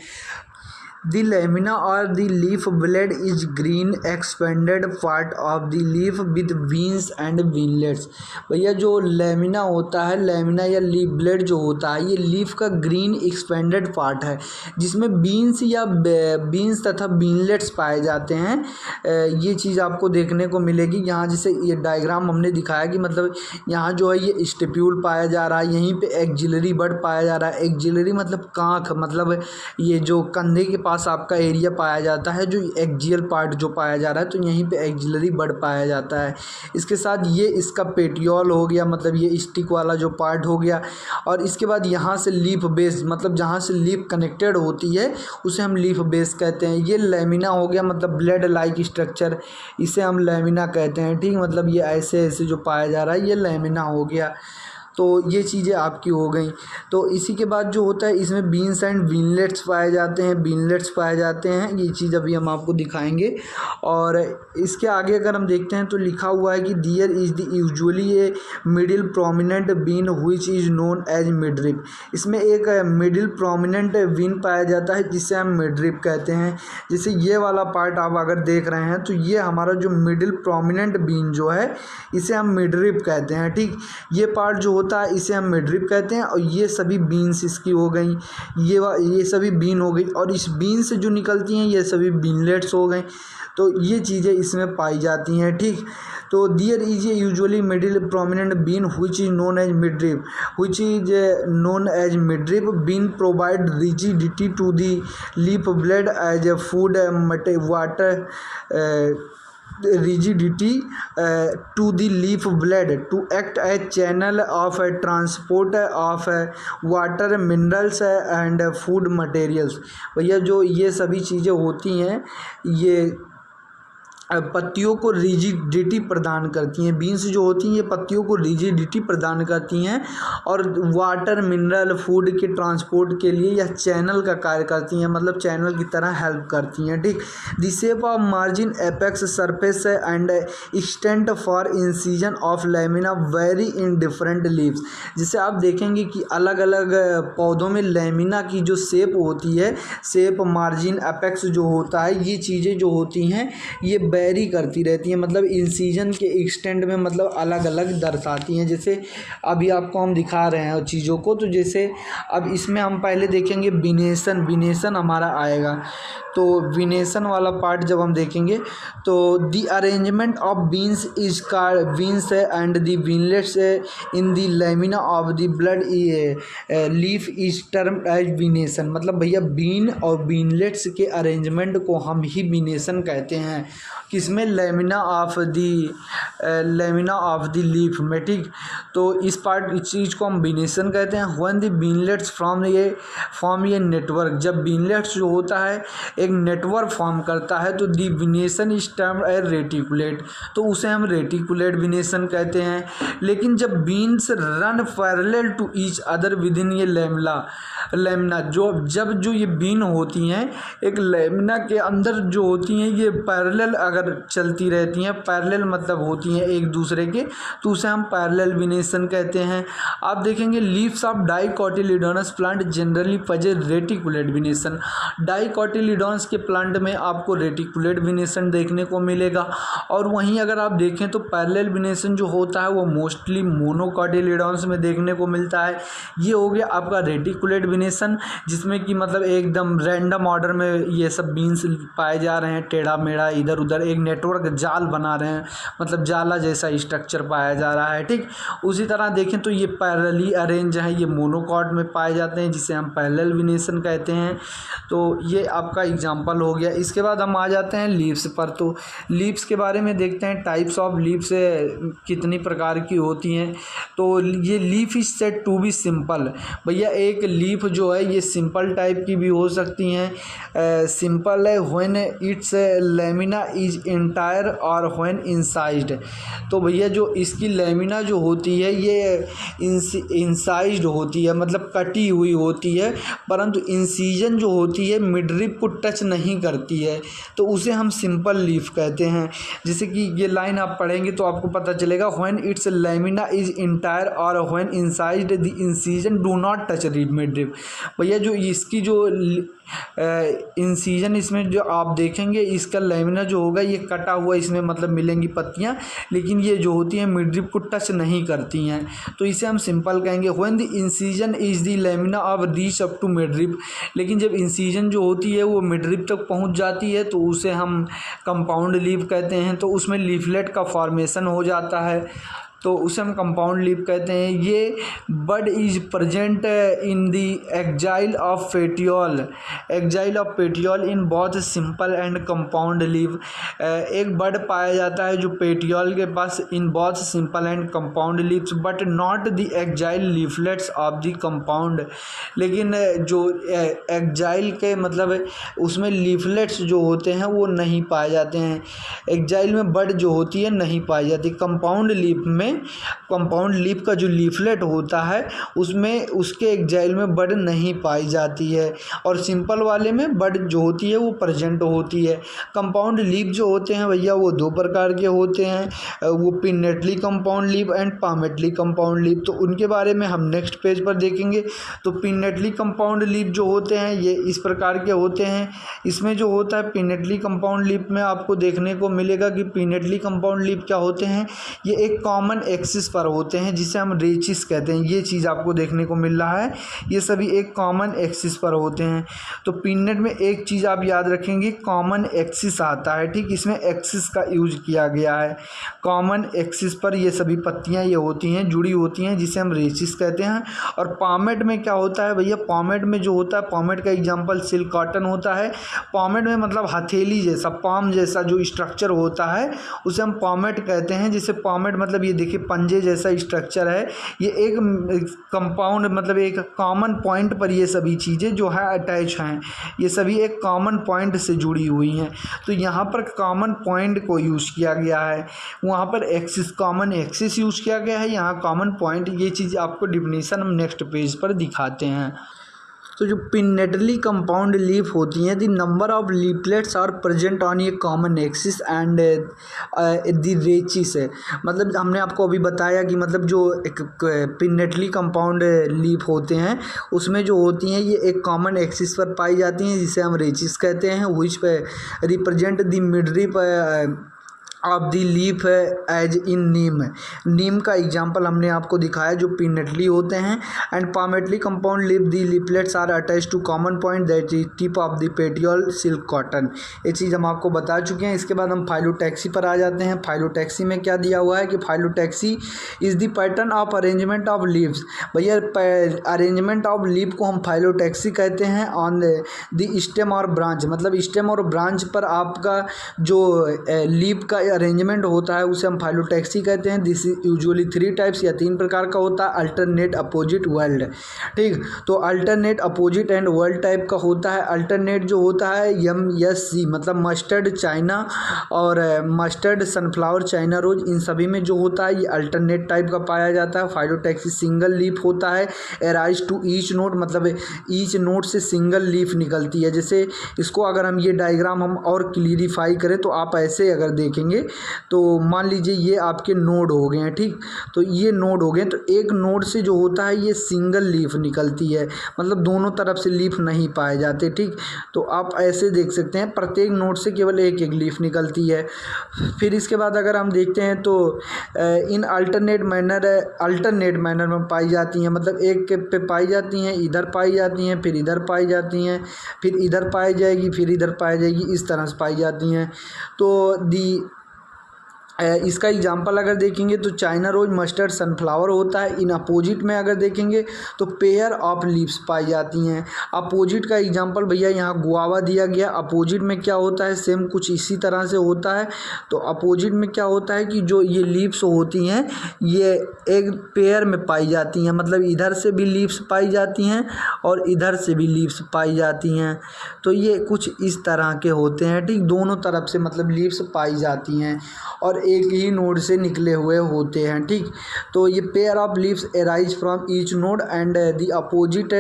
The lamina or the leaf blade is green expanded part of the leaf with veins and veins। भैया जो लेमिना होता है, लेमिना या लीफ ब्लेड जो होता है, ये लीफ का ग्रीन एक्सपेंडेड पार्ट है जिसमें बीन्स या बीन्स तथा बीनलेट्स पाए जाते हैं। ये चीज़ आपको देखने को मिलेगी यहाँ। जैसे ये डायग्राम हमने दिखाया कि मतलब यहाँ जो है ये स्टिप्यूल पाया जा रहा है, यहीं पे एक्जिलरी बड पाया जा रहा है। एक्जिलरी मतलब कांख, मतलब ये जो कंधे के पास आपका एरिया पाया जाता है, जो एक्जियल पार्ट जो पाया जा रहा है, तो यहीं पे एक्जिलरी बड पाया जाता है। इसके साथ ये इसका पेटियोल हो गया, मतलब ये स्टिक वाला जो पार्ट हो गया। और इसके बाद यहाँ से लीफ बेस, मतलब जहाँ से लीफ कनेक्टेड होती है उसे हम लीफ बेस कहते हैं। ये लेमिना हो गया, मतलब ब्लेड लाइक स्ट्रक्चर, इसे हम लेमिना कहते हैं, ठीक। मतलब ये ऐसे ऐसे जो पाया जा रहा है ये लेमिना हो गया। तो ये चीज़ें आपकी हो गई। तो इसी के बाद जो होता है इसमें बीन्स एंड बीनलेट्स पाए जाते हैं, बीनलेट्स पाए जाते हैं। ये चीज़ अभी हम आपको दिखाएंगे। और इसके आगे अगर हम देखते हैं तो लिखा हुआ है कि there is the usually a middle prominent vein which is known as midrib. इसमें एक मिडिल प्रोमिनेंट बीन पाया जाता है जिसे हम मिडरिप कहते हैं। जैसे ये वाला पार्ट आप अगर देख रहे हैं तो ये हमारा जो मिडिल प्रोमिनेंट बीन जो है इसे हम मिडरिप कहते हैं, ठीक। ये पार्ट जो होता है इसे हम मिडरिप कहते हैं। और ये सभी बीन्स इसकी हो गई, ये सभी बीन हो गई, और इस बीन से जो निकलती हैं ये सभी बीनलेट्स हो गए। तो ये चीज़ें इसमें पाई जाती हैं, ठीक। तो there is a usually middle prominent vein which is known as midrib, which is known as midrib vein provide rigidity to the leaf blade as a food water rigidity to the leaf blade to act as channel of transport of water, minerals and food materials। भैया जो ये सभी चीज़ें होती हैं ये पत्तियों को रिजिडिटी प्रदान करती हैं। बीन्स जो होती हैं ये पत्तियों को रिजिडिटी प्रदान करती हैं और वाटर, मिनरल, फूड के ट्रांसपोर्ट के लिए यह चैनल का कार्य करती हैं, मतलब चैनल की तरह हेल्प करती हैं, ठीक। The shape of margin, apex, surface and extent for incision of lamina very in different leaves. जिसे आप देखेंगे कि अलग अलग पौधों में लेमिना की जो शेप होती है, शेप, मार्जिन, एपेक्स जो होता है, ये चीज़ें जो होती हैं ये वेरी करती रहती हैं, मतलब इंसिजन के एक्सटेंट में मतलब अलग अलग दर्शाती हैं। जैसे अभी आपको हम दिखा रहे हैं चीज़ों को, तो जैसे अब इसमें हम पहले देखेंगे बिनेशन, बिनेशन हमारा आएगा। तो विनेशन वाला पार्ट जब हम देखेंगे तो the arrangement of veins is car veins and the veinlets in the lamina of the blood leaf is term as venation. मतलब भैया बीन और बीनलेट्स के अरेंजमेंट को हम ही विनेशन कहते हैं। किसमें? लेमिना ऑफ द लीफ में, ठीक। तो इस चीज़ को हम विनेशन कहते हैं। व्हेन द बीनलेट्स फॉर्म ये नेटवर्क, जब बीनलेट्स जो होता है एक नेटवर्क फॉर्म करता है तो the venation is termed as reticulate, तो उसे हम रेटिकुलेट विनेशन कहते हैं। लेकिन जब veins run parallel to each other within ये लेमिना जो ये बीन होती हैं एक लेमिना के अंदर जो होती हैं ये पैरेलल अगर चलती रहती हैं, पैरेलल मतलब होती हैं एक दूसरे के, तो उसे हम पैरेलल विनेशन कहते हैं। आप देखेंगे leaves of dicotyledonous plant generally possess reticulate venation. Dicotyledonous के प्लांट में आपको रेटिकुलेट विनेशन देखने को मिलेगा। और वहीं अगर आप देखें तो पैरेलल विनेशन जो होता है वो मोस्टली मोनोकोटिलीडोनस में देखने को मिलता है। ये हो गया आपका रेटिकुलेट विनेशन, जिसमें कि मतलब एकदम रैंडम ऑर्डर में ये सब बीन्स पाए जा रहे हैं, टेढ़ा मेढ़ा इधर उधर एक नेटवर्क जाल बना रहे हैं, मतलब जाला जैसा स्ट्रक्चर पाया जा रहा है। ठीक, उसी तरह देखें तो ये पैरेलली अरेंज है, ये मोनोकॉट में पाए जाते हैं जिसे हम पैरेलल वेनेशन कहते हैं। तो ये आपका एग्जांपल हो गया। इसके बाद हम आ जाते हैं लीव्स पर। तो लीव्स के बारे में देखते हैं, टाइप्स ऑफ लीव्स कितनी प्रकार की होती हैं। तो ये leaf is said to be simple. भैया एक लीफ जो है ये सिंपल टाइप की भी हो सकती हैं। सिंपल है when its lamina is entire और व्हेन इंसाइज्ड। तो भैया जो इसकी लेमिना जो होती है ये इंसाइज्ड होती है, मतलब कटी हुई होती है, परंतु इंसीजन जो होती है मिडरिप को टच नहीं करती है, तो उसे हम सिंपल लीफ कहते हैं। जैसे कि ये लाइन आप पढ़ेंगे तो आपको पता चलेगा, when its lamina is entire और when incised the incision do not touch midrib. भैया जो इसकी जो इंसीजन इसमें जो आप देखेंगे इसका लेमिना जो होगा ये कटा हुआ इसमें मतलब मिलेंगी पत्तियां, लेकिन ये जो होती हैं मिडरिप को टच नहीं करती हैं, तो इसे हम सिंपल कहेंगे। When the incision is the lamina of reach up to midrib. लेकिन जब इंसीजन जो होती है वो मिडरिप तक पहुंच जाती है तो उसे हम कंपाउंड लीफ कहते हैं। तो उसमें लीफलेट का फॉर्मेशन हो जाता है, तो उसे हम कंपाउंड लीफ कहते हैं। ये bud is present in the axil of petiole in both simple and compound leaf. एक बड पाया जाता है जो पेटियोल के पास in both simple and compound leaves, but not the axil leaflets of the compound. लेकिन जो एक्जाइल के मतलब उसमें लीफलेट्स जो होते हैं वो नहीं पाए जाते हैं। एक्जाइल में बड जो होती है नहीं पाई जाती। कंपाउंड लीफ में, कंपाउंड लीफ का जो लीफलेट होता है उसमें उसके एक्जाइल में बड नहीं पाई जाती है, और सिंपल वाले में बड जो होती है वो प्रेजेंट होती है। कंपाउंड लीफ जो होते हैं भैया वो दो प्रकार के होते हैं, वो pinnately compound leaf and palmately compound leaf. तो उनके बारे में हम नेक्स्ट पेज पर देखेंगे। तो पिनेटली कंपाउंड लीफ जो होते हैं ये इस प्रकार के होते हैं। इसमें जो होता है पिनेटली कंपाउंड लीफ में आपको देखने को मिलेगा कि पिनेटली कंपाउंड लीफ क्या होते हैं, ये एक कॉमन एक्सिस पर होते हैं जिसे हम रेचिस कहते हैं। ये चीज़ आपको देखने को मिल रहा है, ये सभी एक कॉमन एक्सिस पर होते हैं। तो पिनेट में एक चीज़ आप याद रखेंगे, कॉमन एक्सिस आता है। ठीक, इसमें एक्सिस का यूज किया गया है। कॉमन एक्सिस पर ये सभी पत्तियां ये होती हैं, जुड़ी होती हैं, जिसे हम रेचिस कहते हैं। और पॉमेट में क्या होता है भैया, पॉमेट में जो होता है, पॉमेट का एग्जाम्पल सिल्क कॉटन होता है। पॉमेट में मतलब हथेली जैसा, पाम जैसा जो स्ट्रक्चर होता है उसे हम पॉमेट कहते हैं। जिसे पॉमेट मतलब ये देखिए पंजे जैसा स्ट्रक्चर है, ये एक कंपाउंड मतलब एक कॉमन पॉइंट पर ये सभी चीज़ें जो है अटैच हैं, ये सभी एक कॉमन पॉइंट से जुड़ी हुई हैं। तो यहाँ पर कॉमन पॉइंट को यूज़ किया गया है, वहाँ पर एक्सिस, कॉमन एक्सिस यूज़ किया गया है, यहाँ कॉमन पॉइंट। ये चीज़ आपको डिफिनीशन हम नेक्स्ट पेज पर दिखाते हैं। तो जो पिनेटली कंपाउंड लीफ होती हैं, the number of leaflets are present on ये common axis and the rachis है। मतलब हमने आपको अभी बताया कि मतलब जो एक पिनेटली कंपाउंड लीफ होते हैं उसमें जो होती हैं ये एक कॉमन एक्सिस पर पाई जाती हैं जिसे हम रेचिस कहते हैं, विच पे represent the midrib of the leaf as in neem. Neem का एग्जाम्पल हमने आपको दिखाया जो पिनेटली होते हैं। And palmately compound leaf the leaflets are attach to common point that is tip of the petiole silk cotton. ये चीज़ हम आपको बता चुके हैं। इसके बाद हम फाइलोटैक्सी पर आ जाते हैं। फाइलोटैक्सी में क्या दिया हुआ है कि phyllotaxy is the pattern of arrangement of leaves. भैया अरेंजमेंट ऑफ लीफ को हम फाइलोटैक्सी कहते हैं ऑन द स्टेम और ब्रांच। मतलब स्टेम और ब्रांच पर आपका जो लीफ का अरेंजमेंट होता है उसे हम फाइलोटैक्सी कहते हैं। दिस इज यूजुअली 3 टाइप्स या 3 प्रकार का होता है, अल्टरनेट, अपोजिट, वर्ल्ड। ठीक, तो alternate, opposite and world type का होता है। अल्टरनेट जो होता है MSC मतलब मस्टर्ड चाइना और मस्टर्ड सनफ्लावर चाइना रोज, इन सभी में जो होता है ये अल्टरनेट टाइप का पाया जाता है। फाइलोटैक्सी सिंगल लीफ होता है, एराइज टू ईच नोट मतलब ईच नोट से सिंगल लीफ निकलती है। जैसे इसको अगर हम ये डायग्राम हम और क्लियरिफाई करें तो आप ऐसे अगर देखेंगे तो मान लीजिए ये आपके नोड हो गए हैं, ठीक। तो ये नोड हो गए, तो एक नोड से जो होता है ये सिंगल लीफ निकलती है, मतलब दोनों तरफ से लीफ नहीं पाए जाते, ठीक। तो आप ऐसे देख सकते हैं प्रत्येक नोड से केवल एक एक लीफ निकलती है। फिर इसके बाद अगर हम देखते हैं तो इन अल्टरनेट मैनर में पाई जाती हैं, मतलब एक के पे पाई जाती हैं, इधर पाई जाती हैं, फिर इधर पाई जाती हैं, फिर इधर पाई जाएगी, फिर इधर पाई जाएगी, इस तरह से पाई जाती हैं। तो इसका एग्जाम्पल अगर देखेंगे तो चाइना रोज, मस्टर्ड, सनफ्लावर होता है। इन अपोजिट में अगर देखेंगे तो पेयर ऑफ लीव्स पाई जाती हैं। अपोजिट का एग्जाम्पल भैया यहाँ गुआवा दिया गया। अपोजिट में क्या होता है, सेम कुछ इसी तरह से होता है। तो अपोजिट में क्या होता है कि जो ये लीव्स होती हैं ये एक पेयर में पाई जाती हैं, मतलब इधर से भी लीव्स पाई जाती हैं और इधर से भी लीव्स पाई जाती हैं। तो ये कुछ इस तरह के होते हैं, ठीक। दोनों तरफ से मतलब लीव्स पाई जाती हैं और एक ही नोड से निकले हुए होते हैं, ठीक। तो ये pair of leaves arise from each node and the opposite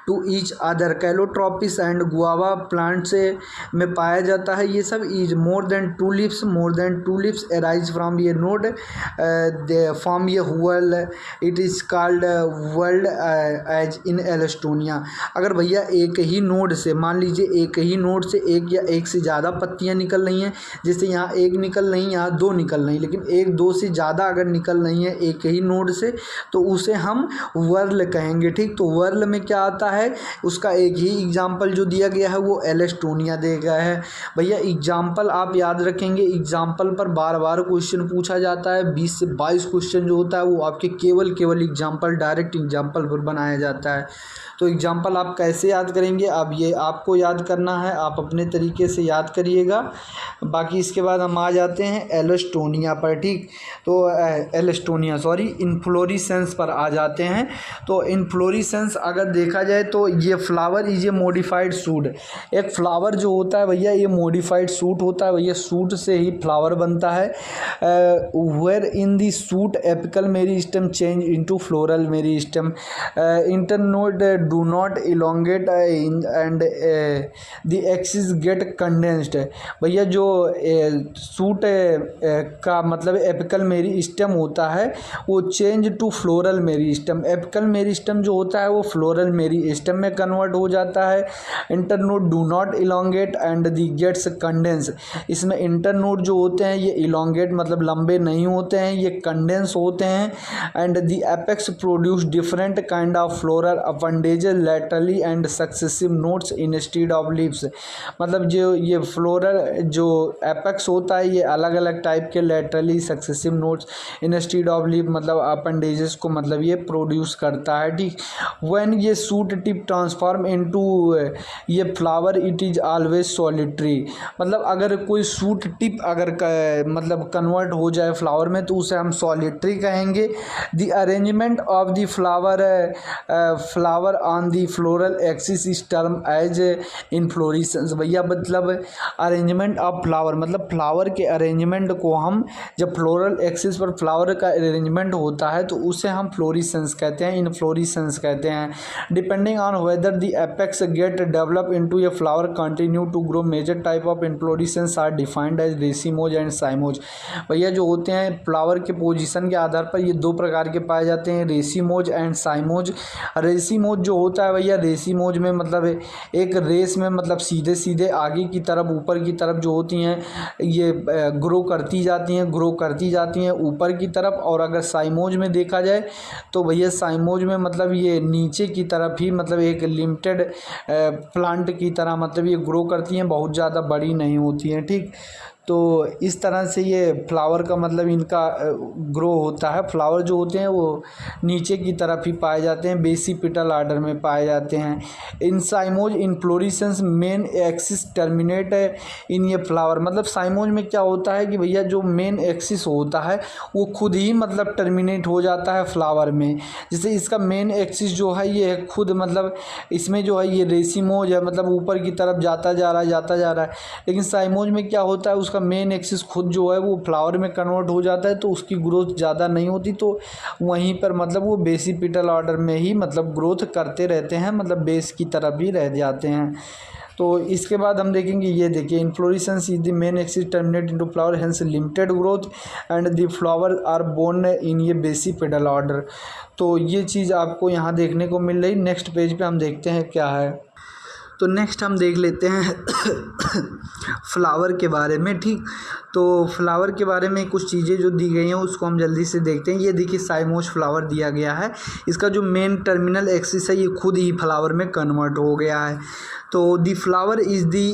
to each other. Calotropis and guava plant से में पाया जाता है ये सब। Is more than two leaves arise from ये नोड फॉर्म ये whorl. It is called whorled as in alstonia. अगर भैया एक ही नोड से, मान लीजिए एक ही नोड से एक या एक से ज़्यादा पत्तियाँ निकल रही हैं, जैसे यहाँ एक निकल रही, यहाँ दो निकल रही, लेकिन एक दो से ज़्यादा अगर निकल रही है एक ही नोड से तो उसे हम वर्ल कहेंगे, ठीक। तो वर्ल में क्या आता है, उसका एक ही एग्जाम्पल जो दिया गया है वो एलस्टोनिया दिया गया है। भैया एग्जाम्पल आप याद रखेंगे, एग्जाम्पल पर बार बार क्वेश्चन पूछा जाता है। 20 से 22 क्वेश्चन जो होता है वो आपके केवल एग्जाम्पल, डायरेक्ट एग्जाम्पल पर बनाया जाता है। तो एग्जाम्पल आप कैसे याद करेंगे, अब ये आपको याद करना है, आप अपने तरीके से याद करिएगा। बाकी इसके बाद हम आ जाते हैं एलस्टोनिया पर, ठीक। तो इन्फ्लोरेसेंस पर आ जाते हैं। तो इन्फ्लोरेसेंस अगर देखा जाए तो ये flower is a modified suit. एक फ्लावर जो होता है भैया ये मॉडिफाइड सूट होता है, भैया सूट से ही फ्लावर बनता है। Where in the shoot apical meristem change into floral meristem. Internode do not elongate and the axis get condensed। भैया जो सूट का मतलब एपिकल मेरिस्टेम होता है वो change to floral meristem. Apical meristem जो होता है वो फ्लोरल मेरिस्टेम में कन्वर्ट हो जाता है। Internode do not elongate and the gets condense. इसमें इंटरनोड जो होते हैं ये इलोंगेट मतलब लंबे नहीं होते हैं, ये कंडेंस होते हैं। And the apex produce different kind of floral appendage laterally and successive notes instead of leaves. मतलब जो ये फ्लोरल जो एपेक्स होता है ये अलग अलग टाइप के laterally successive notes instead of leave मतलब अपेंडेजेस को मतलब ये प्रोड्यूस करता है, ठीक। व्हेन ये सूट टिप ट्रांसफॉर्म इनटू ये flower it is always solitary. मतलब अगर कोई सूट टिप अगर मतलब कन्वर्ट हो जाए फ्लावर में तो उसे हम सॉलिटरी कहेंगे। The arrangement of the flower on the floral axis is term as inflorescence. भैया मतलब अरेंजमेंट ऑफ फ्लावर मतलब फ्लावर के अरेंजमेंट को हम जब फ्लोरल एक्सिस पर फ्लावर का अरेंजमेंट होता है तो उसे हम फ्लोरेसेंस कहते हैं, इन्फ्लोरेसेंस कहते हैं। Depending on whether the apex get develop into a flower continue to grow major type of inflorescence are defined as racemose and cymose. भैया जो होते हैं फ्लावर के पोजीशन के आधार पर ये दो प्रकार के पाए जाते हैं, रेसिमोज एंड साइमोज। रेसिमोज जो होता है भैया रेसिमोज में मतलब एक रेस में मतलब सीधे सीधे आगे की तरफ ऊपर की तरफ जो होती हैं ये ग्रो करती जाती हैं ऊपर की तरफ। और अगर साइमोज में देखा जाए तो भैया साइमोज में मतलब ये नीचे की तरफ ही मतलब एक लिमिटेड प्लांट की तरह मतलब ये ग्रो करती हैं, बहुत ज़्यादा बड़ी नहीं होती हैं, ठीक। तो इस तरह से ये फ्लावर का मतलब इनका ग्रो होता है। फ्लावर जो होते हैं वो नीचे की तरफ ही पाए जाते हैं, बेसिपिटल आर्डर में पाए जाते हैं। In cymose inflorescence main axis terminate in ये फ्लावर। मतलब साइमोज में क्या होता है कि भैया जो मेन एक्सिस होता है वो खुद ही मतलब टर्मिनेट हो जाता है फ्लावर में। जैसे इसका मेन एक्सिस जो है ये खुद मतलब इसमें जो है ये रेसिमोज है मतलब ऊपर की तरफ जाता जा रहा है। लेकिन साइमोज में क्या होता है उसका मेन एक्सिस खुद जो है वो फ्लावर में कन्वर्ट हो जाता है तो उसकी ग्रोथ ज़्यादा नहीं होती, तो वहीं पर मतलब वो बेसिपिटल ऑर्डर में ही मतलब ग्रोथ करते रहते हैं, मतलब बेस की तरफ ही रह जाते हैं। तो इसके बाद हम देखेंगे, ये देखिए inflorescence is the main axis terminate into flower, hence limited growth and the flower are borne in ये बेसी पेडल ऑर्डर। तो ये चीज़ आपको यहाँ देखने को मिल रही। नेक्स्ट पेज पे हम देखते हैं क्या है। तो नेक्स्ट हम देख लेते हैं फ्लावर के बारे में, ठीक। तो फ्लावर के बारे में कुछ चीज़ें जो दी गई हैं उसको हम जल्दी से देखते हैं। ये देखिए साइमोस फ्लावर दिया गया है, इसका जो मेन टर्मिनल एक्सिस है ये खुद ही फ्लावर में कन्वर्ट हो गया है। तो दी flower is the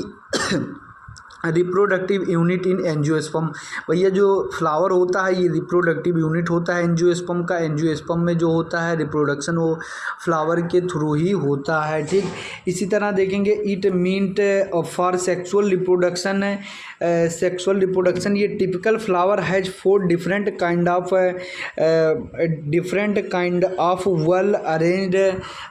reproductive unit in angiosperm. भैया जो फ्लावर होता है ये रिप्रोडक्टिव यूनिट होता है एंजियोस्पर्म का। एंजियोस्पर्म में जो होता है रिप्रोडक्शन वो फ्लावर के थ्रू ही होता है, ठीक। इसी तरह देखेंगे it meet for sexual reproduction. Sexual reproduction ये typical flower has 4 different kind of well arranged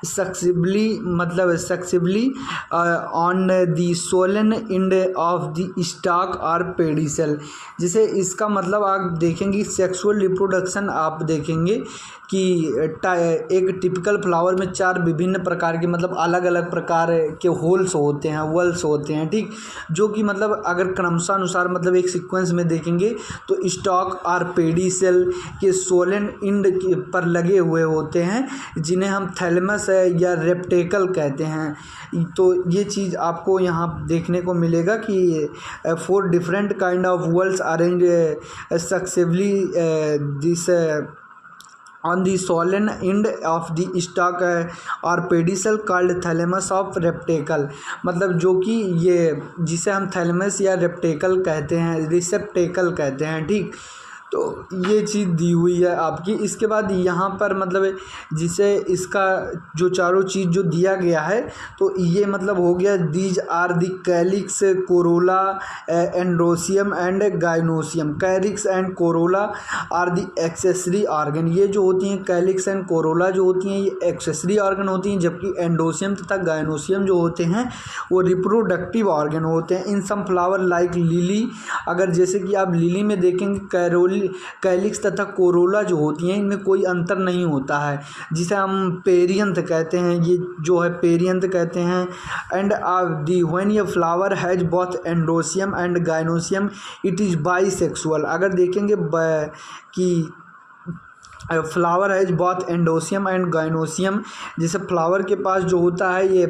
successively, मतलब successively on the swollen end of the stalk और पेडिसल। जैसे इसका मतलब आप देखेंगे सेक्सुअल रिप्रोडक्शन, आप देखेंगे कि एक टिपिकल फ्लावर में 4 विभिन्न प्रकार के, मतलब अलग अलग प्रकार के होल्स होते हैं, वेल्स होते हैं, ठीक। जो कि मतलब अगर क्रमशानुसार मतलब एक सीक्वेंस में देखेंगे तो स्टॉक और पेडिसल के सोलन इंड पर लगे हुए होते हैं, जिन्हें हम थैलेमस या रेप्टेकल कहते हैं। तो ये चीज़ आपको यहाँ देखने को मिलेगा कि 4 different kind of whorls arrange successively this on the solen end of the stalk और pedicel called thalamus of receptacle. मतलब जो कि ये जिसे हम थैलेमस या रेप्टेकल कहते हैं, रिसेप्टेकल कहते हैं, ठीक। तो ये चीज़ दी हुई है आपकी। इसके बाद यहाँ पर मतलब जिसे इसका जो चारों चीज़ जो दिया गया है, तो ये मतलब हो गया these are the calyx, corolla, androecium and gynoecium. Calyx and corolla are the accessory organ. ये जो होती हैं कैलिक्स एंड कोरोला जो होती हैं ये एक्सेसरी ऑर्गन होती हैं, जबकि एंडोसियम तथा गाइनोसियम जो होते हैं वो रिप्रोडक्टिव ऑर्गन होते हैं। In some flower like lily, अगर जैसे कि आप लिली में देखेंगे कैलिक्स तथा कोरोला जो होती हैं इनमें कोई अंतर नहीं होता है, जिसे हम पेरियंथ कहते हैं, ये जो है पेरियंथ कहते हैं। एंड दी व्हेन ये flower has both एंडोसियम and gynoecium it is bisexual. अगर देखेंगे कि flower has both एंडोसियम and gynoecium, जैसे फ्लावर के पास जो होता है ये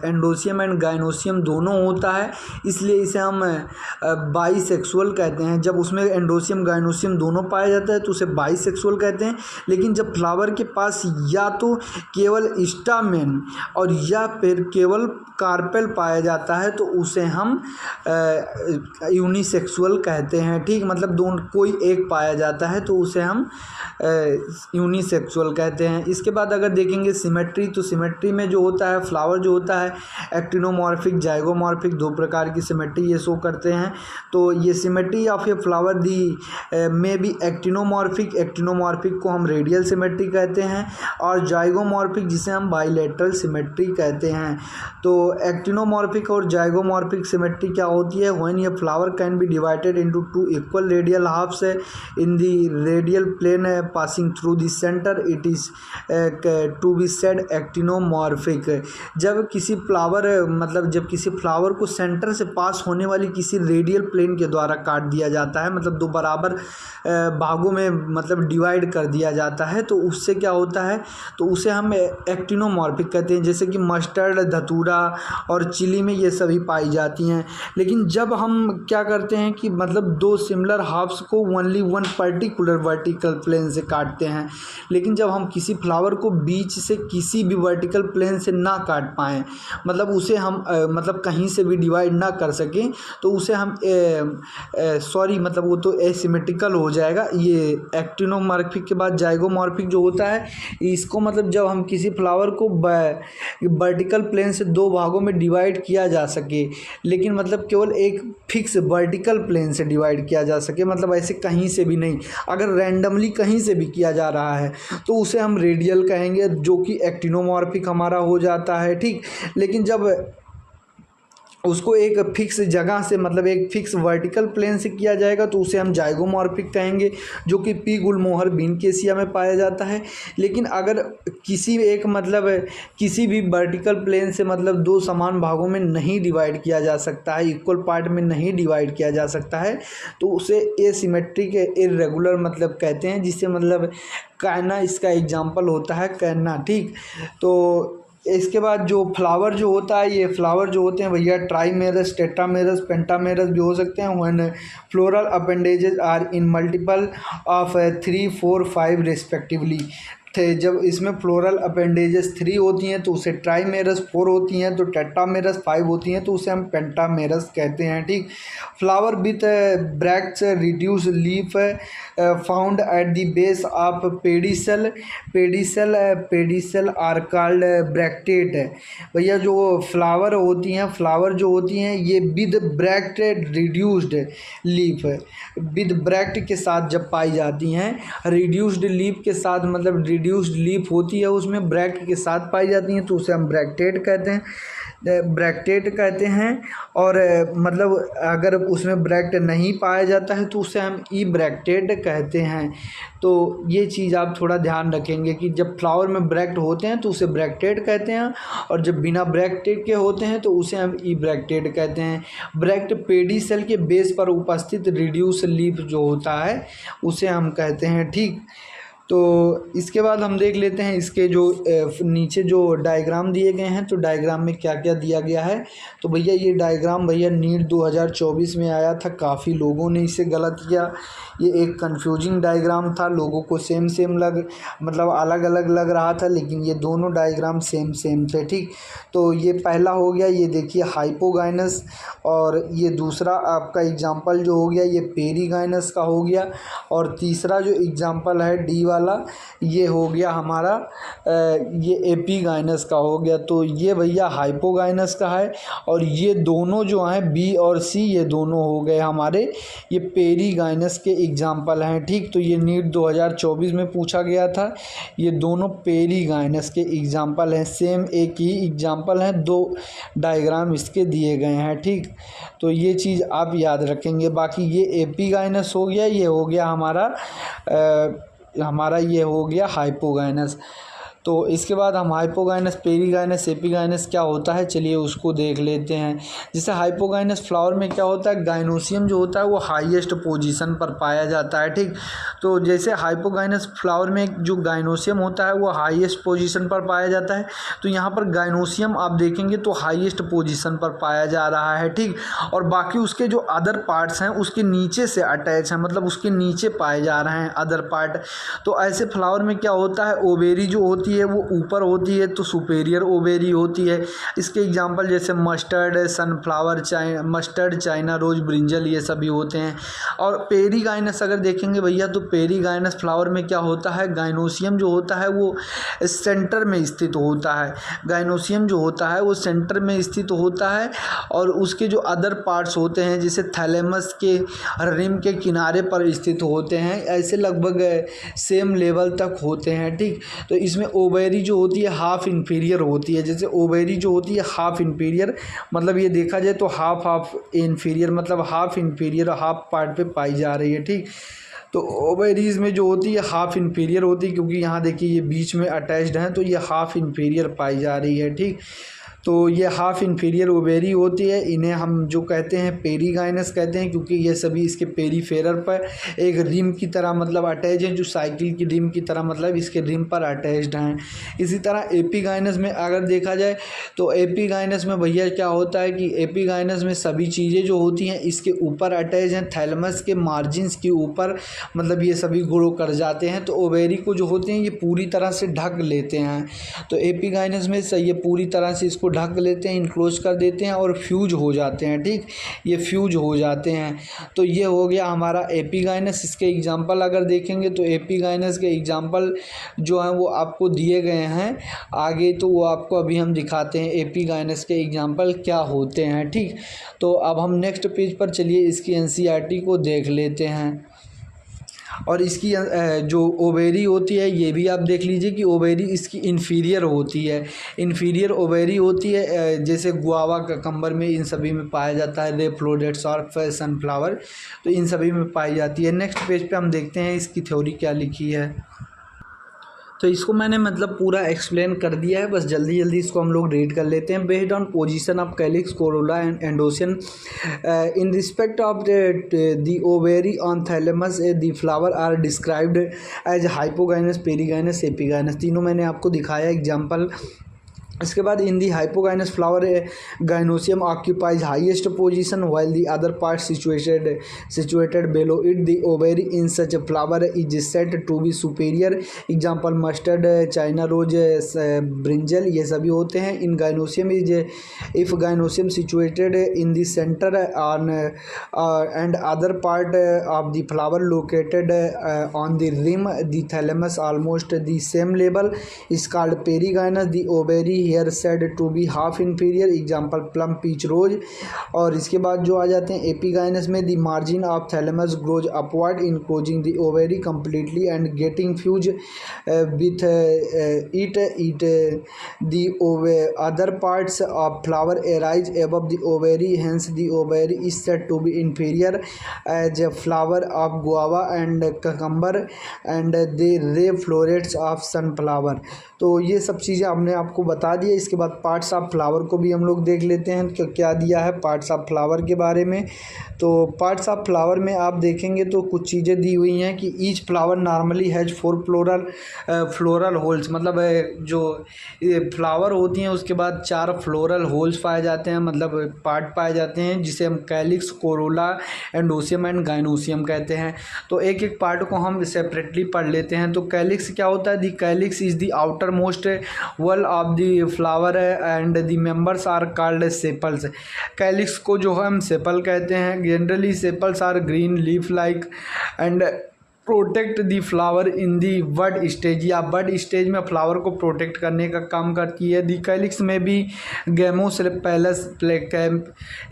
एंडोसियम एंड गाइनोसियम दोनों होता है, इसलिए इसे हम बाईसेक्सुअल कहते हैं। जब उसमें एंडोसियम गाइनोसियम दोनों पाया जाता है तो उसे बाईसेक्सुअल कहते हैं। लेकिन जब फ्लावर के पास या तो केवल स्टामेन और या फिर केवल कार्पेल पाया जाता है तो उसे हम यूनिसेक्सुअल कहते हैं, ठीक। मतलब दोनों कोई एक पाया जाता है तो उसे हम यूनिसेक्सुअल कहते हैं। इसके बाद अगर देखेंगे सिमेट्री, तो सिमेट्री में जो होता है फ्लावर जो होता है एक्टिनोमॉर्फिक, जाइगोमॉर्फिक, 2 प्रकार की सिमेट्री ये शो करते हैं। तो ये सिमेट्री ऑफ ये फ्लावर दी में भी एक्टिनोमॉर्फिक, एक्टिनोमॉर्फिक को हम रेडियल सिमेट्री कहते हैं, और जाइगोमॉर्फिक जिसे हम बाइलेटरल सिमेट्री कहते हैं। तो एक्टिनोमॉर्फिक और जाइगोमॉर्फिक सिमेट्री क्या होती है? व्हेन ये flower can be divided into 2 equal radial halves in the radial plane passing through the centre, it is to be said actinomorphic. जब किसी फ्लावर मतलब जब किसी फ्लावर को सेंटर से पास होने वाली किसी रेडियल प्लेन के द्वारा काट दिया जाता है, मतलब 2 बराबर भागों में मतलब डिवाइड कर दिया जाता है, तो उससे क्या होता है, तो उसे हम एक्टिनोमॉर्फिक कहते हैं। जैसे कि मस्टर्ड, धतूरा और चिली में ये सभी पाई जाती हैं। लेकिन जब हम क्या करते हैं कि मतलब 2 सिमिलर हाफ्स को ओनली 1 पर्टिकुलर वर्टिकल प्लेन से काटते हैं, लेकिन जब हम किसी फ्लावर को बीच से किसी भी वर्टिकल प्लेन से ना काट पाएँ, मतलब उसे हम मतलब कहीं से भी डिवाइड ना कर सकें, तो उसे हम सॉरी मतलब वो तो एसिमेट्रिकल हो जाएगा। ये एक्टिनोमॉर्फिक के बाद जाइगोमॉर्फिक जो होता है, इसको मतलब जब हम किसी फ्लावर को वर्टिकल प्लेन से 2 भागों में डिवाइड किया जा सके, लेकिन मतलब केवल एक फिक्स वर्टिकल प्लेन से डिवाइड किया जा सके, मतलब ऐसे कहीं से भी नहीं, अगर रैंडमली कहीं से भी किया जा रहा है तो उसे हम रेडियल कहेंगे, जो कि एक्टिनोमॉर्फिक हमारा हो जाता है, ठीक। लेकिन जब उसको एक फिक्स जगह से मतलब एक फिक्स वर्टिकल प्लेन से किया जाएगा तो उसे हम जाइगोमॉर्फिक कहेंगे, जो कि पी गुलमोहर बीनकेसिया में पाया जाता है। लेकिन अगर किसी एक मतलब किसी भी वर्टिकल प्लेन से मतलब दो समान भागों में नहीं डिवाइड किया जा सकता है, इक्वल पार्ट में नहीं डिवाइड किया जा सकता है, तो उसे एसिमेट्रिक इर्रेगुलर मतलब कहते हैं, जिससे मतलब कैना इसका एग्जाम्पल होता है, कैना। ठीक, तो इसके बाद जो फ्लावर जो होता है, ये फ्लावर जो होते हैं भैया ट्राईमेरस, टेट्रामेरस, पेंटामेरस भी हो सकते हैं। When floral appendages are in multiple of 3, 4, 5 respectively थे। जब इसमें फ्लोरल अपेंडेजेस 3 होती हैं तो उसे ट्राईमेरस, 4 होती हैं तो टेट्रामेरस, 5 होती हैं तो उसे हम पेंटामेरस कहते हैं। ठीक, flower with bracts reduce leaf found at the base of pedicel pedicel are called bracteate. भैया जो फ्लावर होती हैं ये with bract reduced leaf, with bract के साथ जब पाई जाती हैं, रिड्यूस्ड लीफ के साथ मतलब रिड्यूस्ड लीफ होती है उसमें ब्रैक्ट के साथ पाई जाती हैं तो उसे हम ब्रैक्टेड कहते हैं। और मतलब अगर उसमें ब्रैक्ट नहीं पाया जाता है तो उसे हम ई ब्रैक्टेड कहते हैं। तो ये चीज़ आप थोड़ा ध्यान रखेंगे कि जब फ्लावर में ब्रैक्ट होते हैं तो उसे ब्रैक्टेड कहते हैं, और जब बिना ब्रैक्टेड के होते हैं तो उसे हम ई ब्रैक्टेड कहते हैं। ब्रैक्ट पेडिसेल के बेस पर उपस्थित रिड्यूस लीफ जो होता है उसे हम कहते हैं। ठीक, तो इसके बाद हम देख लेते हैं इसके जो नीचे जो डायग्राम दिए गए हैं, तो डायग्राम में क्या क्या दिया गया है। तो भैया ये डायग्राम भैया नीट 2024 में आया था, काफ़ी लोगों ने इसे गलत किया। ये एक कंफ्यूजिंग डायग्राम था, लोगों को सेम मतलब अलग अलग लग रहा था, लेकिन ये दोनों डायग्राम सेम थे। ठीक, तो ये पहला हो गया, ये देखिए हाइपोगाइनस, और ये दूसरा आपका एग्जाम्पल जो हो गया ये पेरीगाइनस का हो गया, और तीसरा जो एग्जाम्पल है डी वाला ये हो गया हमारा ये एपीगाइनस का हो गया। तो ये भैया हाइपोगाइनस का है, और ये दोनों जो हैं बी और सी ये दोनों हो गए हमारे ये पेरीगाइनस के एग्जाम्पल हैं। ठीक, तो ये नीट 2024 में पूछा गया था, ये दोनों पेरीगाइनस के एग्जाम्पल हैं, सेम एक ही एग्जाम्पल हैं, दो डायग्राम इसके दिए गए हैं। ठीक, तो ये चीज़ आप याद रखेंगे। बाकी ये एपीगाइनस हो गया, ये हो गया हमारा ये हो गया हाइपोगाइनस। तो इसके बाद हम हाइपोगाइनस, पेरीगाइनस, एपीगाइनस क्या होता है चलिए उसको देख लेते हैं। जैसे हाइपोगाइनस फ्लावर में क्या होता है, गाइनोसियम जो होता है वो हाईएस्ट पोजीशन पर पाया जाता है। ठीक, तो जैसे हाइपोगाइनस फ्लावर में जो गाइनोसियम होता है वो हाईएस्ट पोजीशन पर पाया जाता है, तो यहाँ पर गाइनोसियम आप देखेंगे तो हाईएस्ट पोजीशन पर पाया जा रहा है। ठीक, और बाकी उसके जो अदर पार्ट्स हैं उसके नीचे से अटैच हैं, मतलब उसके नीचे पाए जा रहे हैं अदर पार्ट। तो ऐसे फ्लावर में क्या होता है, ओवेरी जो होती है वो ऊपर होती है तो सुपेरियर ओवेरी होती है। इसके एग्जांपल जैसे mustard, sunflower, mustard, China rose, brinjal ये सभी होते हैं। और पेरीगाइनस अगर देखेंगे भैया तो पेरीगाइनस फ्लावर में क्या होता है, गाइनोसियम जो होता है वो सेंटर में स्थित होता है। गाइनोसियम जो होता है वो सेंटर में स्थित होता है, और उसके जो अदर पार्ट्स होते हैं जैसे थैलेमस के रिम के किनारे पर स्थित होते हैं, ऐसे लगभग सेम लेवल तक होते हैं। ठीक, तो इसमें ओवेरी जो होती है हाफ इन्फीरियर होती है। जैसे ओवेरी जो होती है हाफ इन्फीरियर, मतलब ये देखा जाए तो हाफ इन्फीरियर, मतलब हाफ इन्फीरियर हाफ पार्ट पे पाई जा रही है। ठीक, तो ओवेरीज में जो होती है हाफ इन्फीरियर होती है, क्योंकि यहाँ देखिए ये बीच में अटैच्ड हैं तो ये हाफ इन्फीरियर पाई जा रही है। ठीक, तो ये हाफ इन्फीरियर ओवेरी होती है, इन्हें हम जो कहते हैं पेरीगाइनस कहते हैं, क्योंकि ये सभी इसके पेरीफेरल पर एक रिम की तरह मतलब अटैच हैं, जो साइकिल की रिम की तरह मतलब इसके रिम पर अटैच्ड हैं। इसी तरह एपीगाइनस में अगर देखा जाए तो एपीगाइनस में भैया क्या होता है कि एपीगाइनस में सभी चीज़ें जो होती हैं इसके ऊपर अटैच हैं, थैलेमस के मार्जिन्स के ऊपर, मतलब ये सभी ग्रो कर जाते हैं। तो ओवेरी को जो होते हैं ये पूरी तरह से ढक लेते हैं। तो एपीगाइनस में ये पूरी तरह से इसको ढक लेते हैं, इनक्लोज कर देते हैं और फ्यूज हो जाते हैं। ठीक, ये फ्यूज हो जाते हैं। तो ये हो गया हमारा एपीगाइनस। इसके एग्जांपल अगर देखेंगे तो एपीगाइनस के एग्जांपल जो हैं वो आपको दिए गए हैं आगे, तो वो आपको अभी हम दिखाते हैं एपीगाइनस के एग्जांपल क्या होते हैं। ठीक, तो अब हम नेक्स्ट पेज पर चलिए इसकी एनसीईआरटी को देख लेते हैं। और इसकी जो ओवेरी होती है ये भी आप देख लीजिए कि ओवेरी इसकी इन्फीरियर होती है, इन्फीरियर ओवेरी होती है, जैसे गुआवा, ककम्बर में इन सभी में पाया जाता है, रेफ्लोडेट्स और सनफ्लावर, तो इन सभी में पाई जाती है। नेक्स्ट पेज पे हम देखते हैं इसकी थ्योरी क्या लिखी है। तो इसको मैंने मतलब पूरा एक्सप्लेन कर दिया है, बस जल्दी जल्दी इसको हम लोग रीड कर लेते हैं। Based on position of calyx, corolla and androecium in respect of the ovary on thalamus, the flower are described as hypogynous, perigynous, epigynous, तीनों मैंने आपको दिखाया एग्जाम्पल। इसके बाद in the hypogynous flower gynoecium occupies highest position while the other part situated below it, the ovary in such flower is set to be superior, example mustard, China rose, brinjal, ये सभी होते हैं। In gynoecium is if gynoecium situated in the centre on and other part of the flower located on the rim the thalamus almost the same level is called perigynous, the ovary here said to be half inferior, example plum, peach, rose. और इसके बाद जो आ जाते हैं epigynous में, the margin of thalamus grows upward enclosing the ovary completely and getting fused with it the other parts of flower arise above the ovary, hence the ovary is said to be inferior as flower of guava and cucumber and the ray florets of sunflower. तो ये सब चीज़ें हमने आपको बता दिया। इसके बाद पार्ट्स ऑफ फ्लावर को भी हम लोग देख लेते हैं कि क्या दिया है पार्ट्स ऑफ फ्लावर के बारे में। तो पार्ट्स ऑफ फ्लावर में आप देखेंगे तो कुछ चीज़ें दी हुई हैं कि each flower normally has 4 floral holes, मतलब जो ये फ्लावर होती हैं उसके बाद 4 फ्लोरल होल्स पाए जाते हैं, मतलब पार्ट पाए जाते हैं, जिसे हम कैलिक्स, कोरोला, एंडोसियम एंड गाइनोसियम कहते हैं। तो एक एक पार्ट को हम सेपरेटली पढ़ लेते हैं। तो कैलिक्स क्या होता है? The calyx is the outermost wall of the flower and the members are called sepals. Calyx को जो है हम सेपल कहते हैं। Generally sepals are green leaf like and protect the flower in the bud stage, या bud stage में flower को protect करने का काम करती है। दी कैलिक्स में भी गैमोसेपेलस,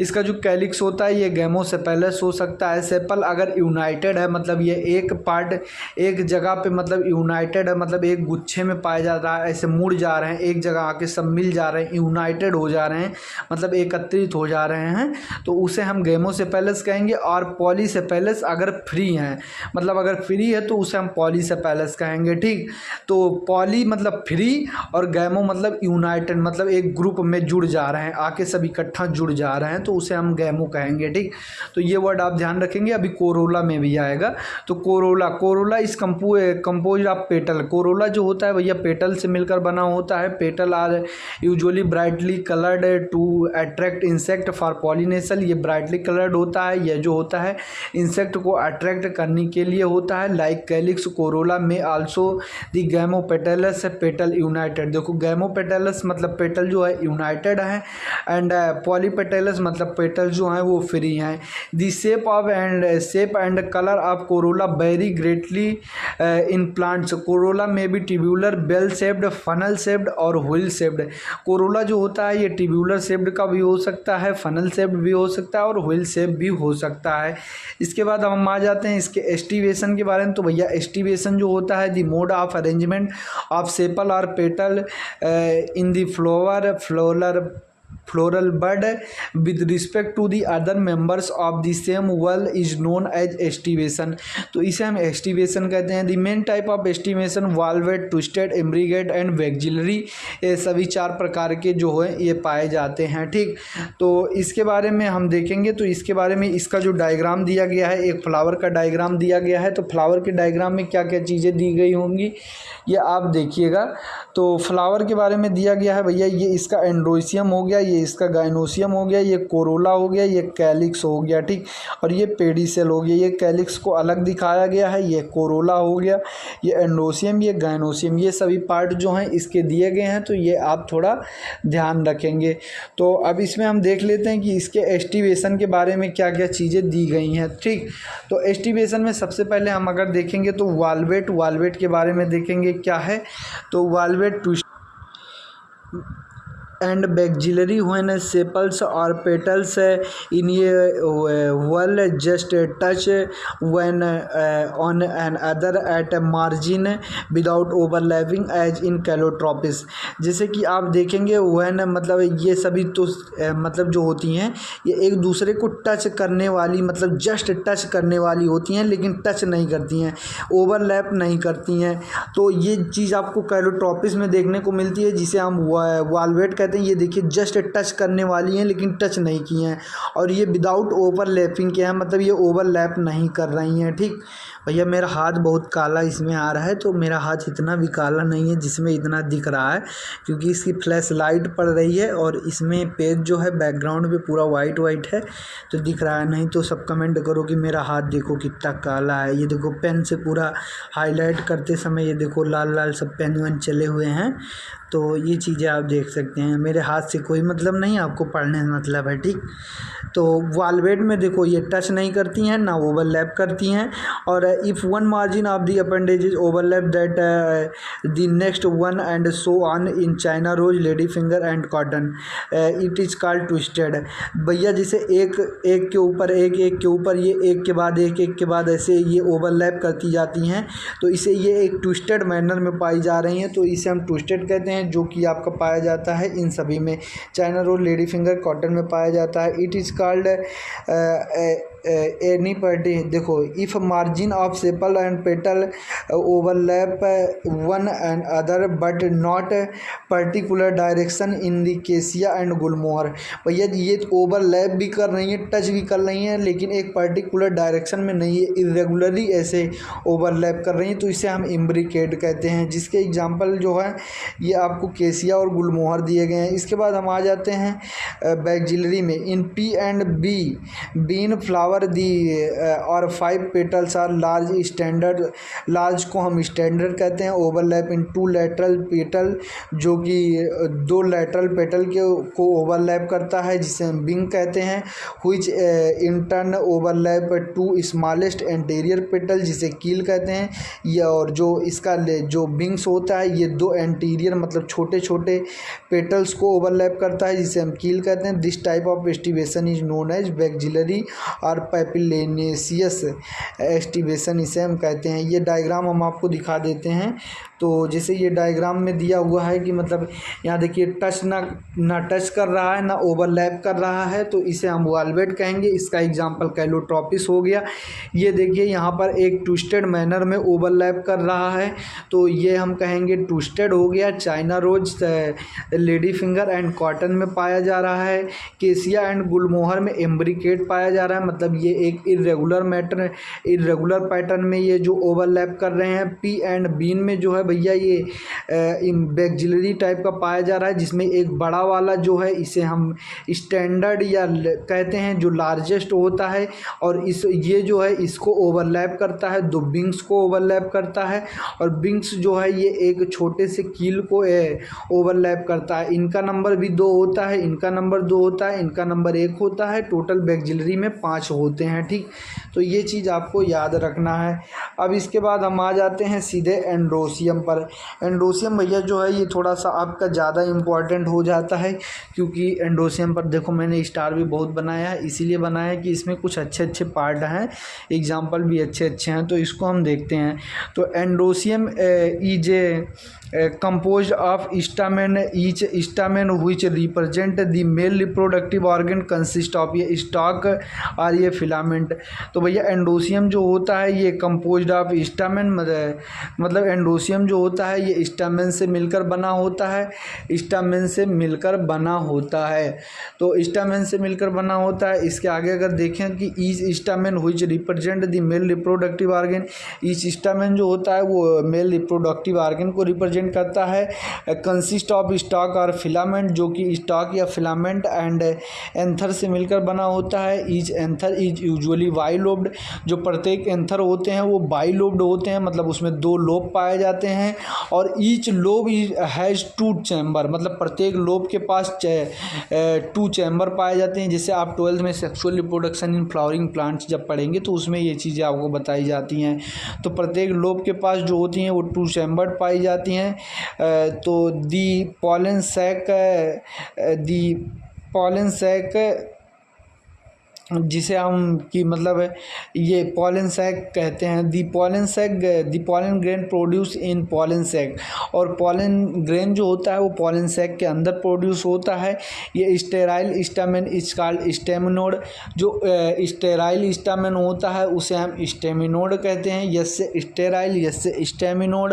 इसका जो कैलिक्स होता है ये गैमोसेपेलस हो सकता है। सेपल अगर यूनाइटेड है, मतलब ये एक पार्ट एक जगह पे मतलब यूनाइटेड है, मतलब एक गुच्छे में पाया जा रहा है, ऐसे मुड़ जा रहे हैं, एक जगह आके सब मिल जा रहे हैं, यूनाइटेड हो जा रहे हैं, मतलब एकत्रित हो जा रहे हैं, तो उसे हम गैमोसेपेलस कहेंगे। और पॉलीसेपेलस अगर फ्री हैं, मतलब अगर फ्री है तो उसे हम पॉलीसेपेलस कहेंगे। ठीक, तो पॉली मतलब फ्री और गैमो मतलब यूनाइटेड, मतलब एक ग्रुप में जुड़ जा रहे हैं, आके सब इकट्ठा जुड़ जा रहे हैं, तो उसे हम गैमो कहेंगे। ठीक, तो ये वर्ड आप ध्यान रखेंगे। अभी कोरोला में भी आएगा। तो कोरोला इस कंपोज ऑफ पेटल। कोरोला जो होता है भैया पेटल से मिलकर बना होता है। Petal are usually brightly coloured to attract insect for pollination. ये ब्राइटली कलर्ड होता है, यह जो होता है इंसेक्ट को अट्रैक्ट करने के लिए होता है। लाइक कैलिक्स, कोरोला में also the gamopetalous petal United. देखो गैमोपेटलस मतलब पेटल जो है यूनाइटेड है, एंड पॉलीपेटलस मतलब पेटल जो हैं वो फ्री हैं। The shape and colour of corolla vary greatly in plants. Corolla में भी tubular, bell shaped, funnel shaped और व्हील शेप्ड। कोरोला जो होता है ये ट्यूबुलर शेप्ड का भी हो सकता है, फनल शेप्ड भी हो सकता है और व्हील शेप भी हो सकता है। इसके बाद हम आ जाते हैं इसके एस्टिवेशन के बारे में। तो भैया एस्टिवेशन जो होता है the mode of arrangement of sepal और petal in the floral bud with respect to the other members of the same well is known as aestivation. तो इसे हम एस्टिवेशन कहते हैं। The main type of aestivation valvate, twisted, imbricate and vexillary, ये सभी 4 प्रकार के जो है ये पाए जाते हैं। ठीक, तो इसके बारे में हम देखेंगे। तो इसके बारे में इसका जो डायग्राम दिया गया है, एक फ्लावर का डायग्राम दिया गया है। तो फ्लावर के डायग्राम में क्या क्या चीज़ें दी गई होंगी ये आप देखिएगा। तो फ्लावर के बारे में दिया गया है भैया, ये इसका एंड्रोसियम हो गया, ये इसका गाइनोसियम हो गया, ये कोरोला हो गया, ये कैलिक्स हो गया। ठीक, और ये पेडिसेल हो गया। ये कैलिक्स को अलग दिखाया गया है, ये कोरोला हो गया, ये एंड्रोसियम, ये गाइनोसियम, ये सभी पार्ट जो हैं इसके दिए गए हैं। तो ये आप थोड़ा ध्यान रखेंगे। तो अब इसमें हम देख लेते हैं कि इसके एस्टिवेशन के बारे में क्या क्या चीज़ें दी गई हैं। ठीक, तो एस्टिवेशन में सबसे पहले हम अगर देखेंगे तो वाल्वेट के बारे में देखेंगे क्या है। तो valvate and maxillary when sepals or petals in a wall just touch when on another at a margin without overlapping as in calotropis। जैसे कि आप देखेंगे when मतलब ये सभी तो मतलब जो होती हैं ये एक दूसरे को टच करने वाली मतलब जस्ट टच करने वाली होती हैं लेकिन टच नहीं करती हैं, ओवरलैप नहीं करती हैं। तो ये चीज़ आपको कैलोट्रॉपिस में देखने को मिलती है जिसे हम वाल्वेट कहते हैं। ये देखिए जस्ट टच करने वाली हैं लेकिन टच नहीं की हैं, और ये विदाउट ओवरलैपिंग के हैं मतलब ये ओवरलैप नहीं कर रही हैं। ठीक भैया, मेरा हाथ बहुत काला इसमें आ रहा है, तो मेरा हाथ इतना भी काला नहीं है जिसमें इतना दिख रहा है, क्योंकि इसकी फ्लैश लाइट पड़ रही है और इसमें पेज जो है बैकग्राउंड पे पूरा वाइट वाइट है तो दिख रहा है। नहीं तो सब कमेंट करो कि मेरा हाथ देखो कितना काला है। ये देखो पेन से पूरा हाईलाइट करते समय ये देखो लाल लाल सब पेन वेन चले हुए हैं। तो ये चीज़ें आप देख सकते हैं। मेरे हाथ से कोई मतलब नहीं, आपको पढ़ने से मतलब है। ठीक, तो वाल्वेट में देखो ये टच नहीं करती हैं ना ओवरलैप करती हैं। और if one margin of the appendage is overlap that the next one and so on in China rose, lady finger and cotton, it is called twisted. भैया जैसे एक के ऊपर एक के ऊपर ये एक के बाद एक के बाद ऐसे ये ओवरलैप करती जाती हैं, तो इसे ये एक ट्विस्टेड मैनर में पाई जा रही हैं, तो इसे हम ट्विस्टेड कहते हैं, जो कि आपका पाया जाता है इन सभी में। China rose, lady finger, cotton में पाया जाता है। It is called any party. देखो, if margin of sepal and petal overlap one and other but not particular direction in the cassia and gulmohar. भैया ये ओवरलैप भी कर रही हैं, टच भी कर रही हैं, लेकिन एक पर्टिकुलर डायरेक्शन में नहीं है, इरेगुलरली ऐसे ओवरलैप कर रही हैं, तो इसे हम इम्ब्रिकेट कहते हैं। जिसके एग्जाम्पल जो है ये आपको केसिया और गुलमोहर दिए गए हैं। इसके बाद हम आ जाते हैं बैक्जिलरी में। In pea and b bean flower the और 5 petals are large standard. Large को हम स्टैंडर्ड कहते हैं। ओवरलैप इन 2 लैटरल पेटल, जो कि 2 लैटरल पेटल को ओवरलैप करता है, जिसे हम विंग कहते हैं। Which in turn overlap 2 smallest anterior petal, जिसे कील कहते हैं। ये और जो इसका जो विंग्स होता है ये 2 एंटीरियर मतलब छोटे छोटे पेटल्स को ओवरलैप करता है, जिसे हम कील कहते हैं। This type of aestivation is known as vexillary और पैपिलेनेसियस एस्टिवेशन, इसे हम कहते हैं। ये डायग्राम हम आपको दिखा देते हैं। तो जैसे ये डायग्राम में दिया हुआ है कि मतलब यहाँ देखिए टच ना टच कर रहा है ना ओवरलैप कर रहा है, तो इसे हम वाल्वेट कहेंगे। इसका एग्जांपल कैलोट्रॉपिस हो गया। ये देखिए यहाँ पर एक ट्विस्टेड मैनर में ओवरलैप कर रहा है, तो ये हम कहेंगे ट्विस्टेड हो गया। China rose, lady finger and cotton में पाया जा रहा है। केसिया एंड गुलमोहर में एम्ब्रिकेट पाया जा रहा है, मतलब ये एक इरेगुलर पैटर्न में ये जो ओवरलैप कर रहे हैं। पी एंड बीन में जो है भैया ये बैक्जिलरी टाइप का पाया जा रहा है, जिसमें एक बड़ा वाला जो है इसे हम स्टैंडर्ड या कहते हैं, जो लार्जेस्ट होता है, और ये जो है इसको ओवरलैप करता है, 2 विंग्स को ओवरलैप करता है। और विंग्स जो है ये एक छोटे से कील को ओवरलैप करता है। इनका नंबर भी 2 होता है, इनका नंबर 2 होता है, इनका नंबर 1 होता है। टोटल बैक्जिलरी में 5 होते हैं। ठीक, तो ये चीज़ आपको याद रखना है। अब इसके बाद हम आ जाते हैं सीधे एंड्रोसियम पर। एंड्रोसियम भैया जो है ये थोड़ा सा आपका ज़्यादा इम्पॉर्टेंट हो जाता है, क्योंकि एंड्रोसियम पर देखो मैंने स्टार भी बहुत बनाया है, इसीलिए बनाया है कि इसमें कुछ अच्छे अच्छे पार्ट हैं, एग्जाम्पल भी अच्छे अच्छे हैं, तो इसको हम देखते हैं। तो androecium is composed of stamen, each stamen which represent the male reproductive organ consist of ये स्टॉक और ये फिलामेंट। तो भैया एंडोसियम जो होता है ये कंपोज्ड ऑफ स्टामेन, मतलब एंडोसियम जो होता है ये स्टामेन से मिलकर बना होता है। स्टामेन से मिलकर बना होता है, तो स्टामेन से मिलकर बना होता है। इसके आगे अगर देखें कि each stamen which represent the male reproductive organ, each stamen जो होता है वो मेल रिप्रोडक्टिव ऑर्गन को रिप्रेजेंट करता है। कंसिस्ट ऑफ स्टॉक और फिलामेंट, जो कि स्टॉक या फिलामेंट फिलामेंट एंड एंथर से मिलकर बना होता है। Each anther is usually bilobed, जो प्रत्येक एंथर होते हैं वो बाइलोब्ड होते हैं, मतलब उसमें 2 लोब पाए जाते हैं। और ईच लोब हैज़ 2 चैम्बर, मतलब प्रत्येक लोब के पास 2 चैम्बर पाए जाते हैं। जैसे आप 12th में sexual reproduction in flowering plants जब पढ़ेंगे तो उसमें ये चीज़ें आपको बताई जाती हैं। तो प्रत्येक लोब के पास जो होती हैं वो 2 चैम्बर पाई जाती हैं। तो दी पॉलन सैक जिसे हम कि मतलब ये पॉलन सैक कहते हैं। The pollen grain produce in pollen sac, और पॉलन ग्रेन जो होता है वो पॉलन सैक के अंदर प्रोड्यूस होता है। ये sterile stamen is called staminode, जो स्टेराइल स्टामेन होता है उसे हम स्टेमिनोड कहते हैं। यसे स्टेराइल यसे स्टेमिनोड।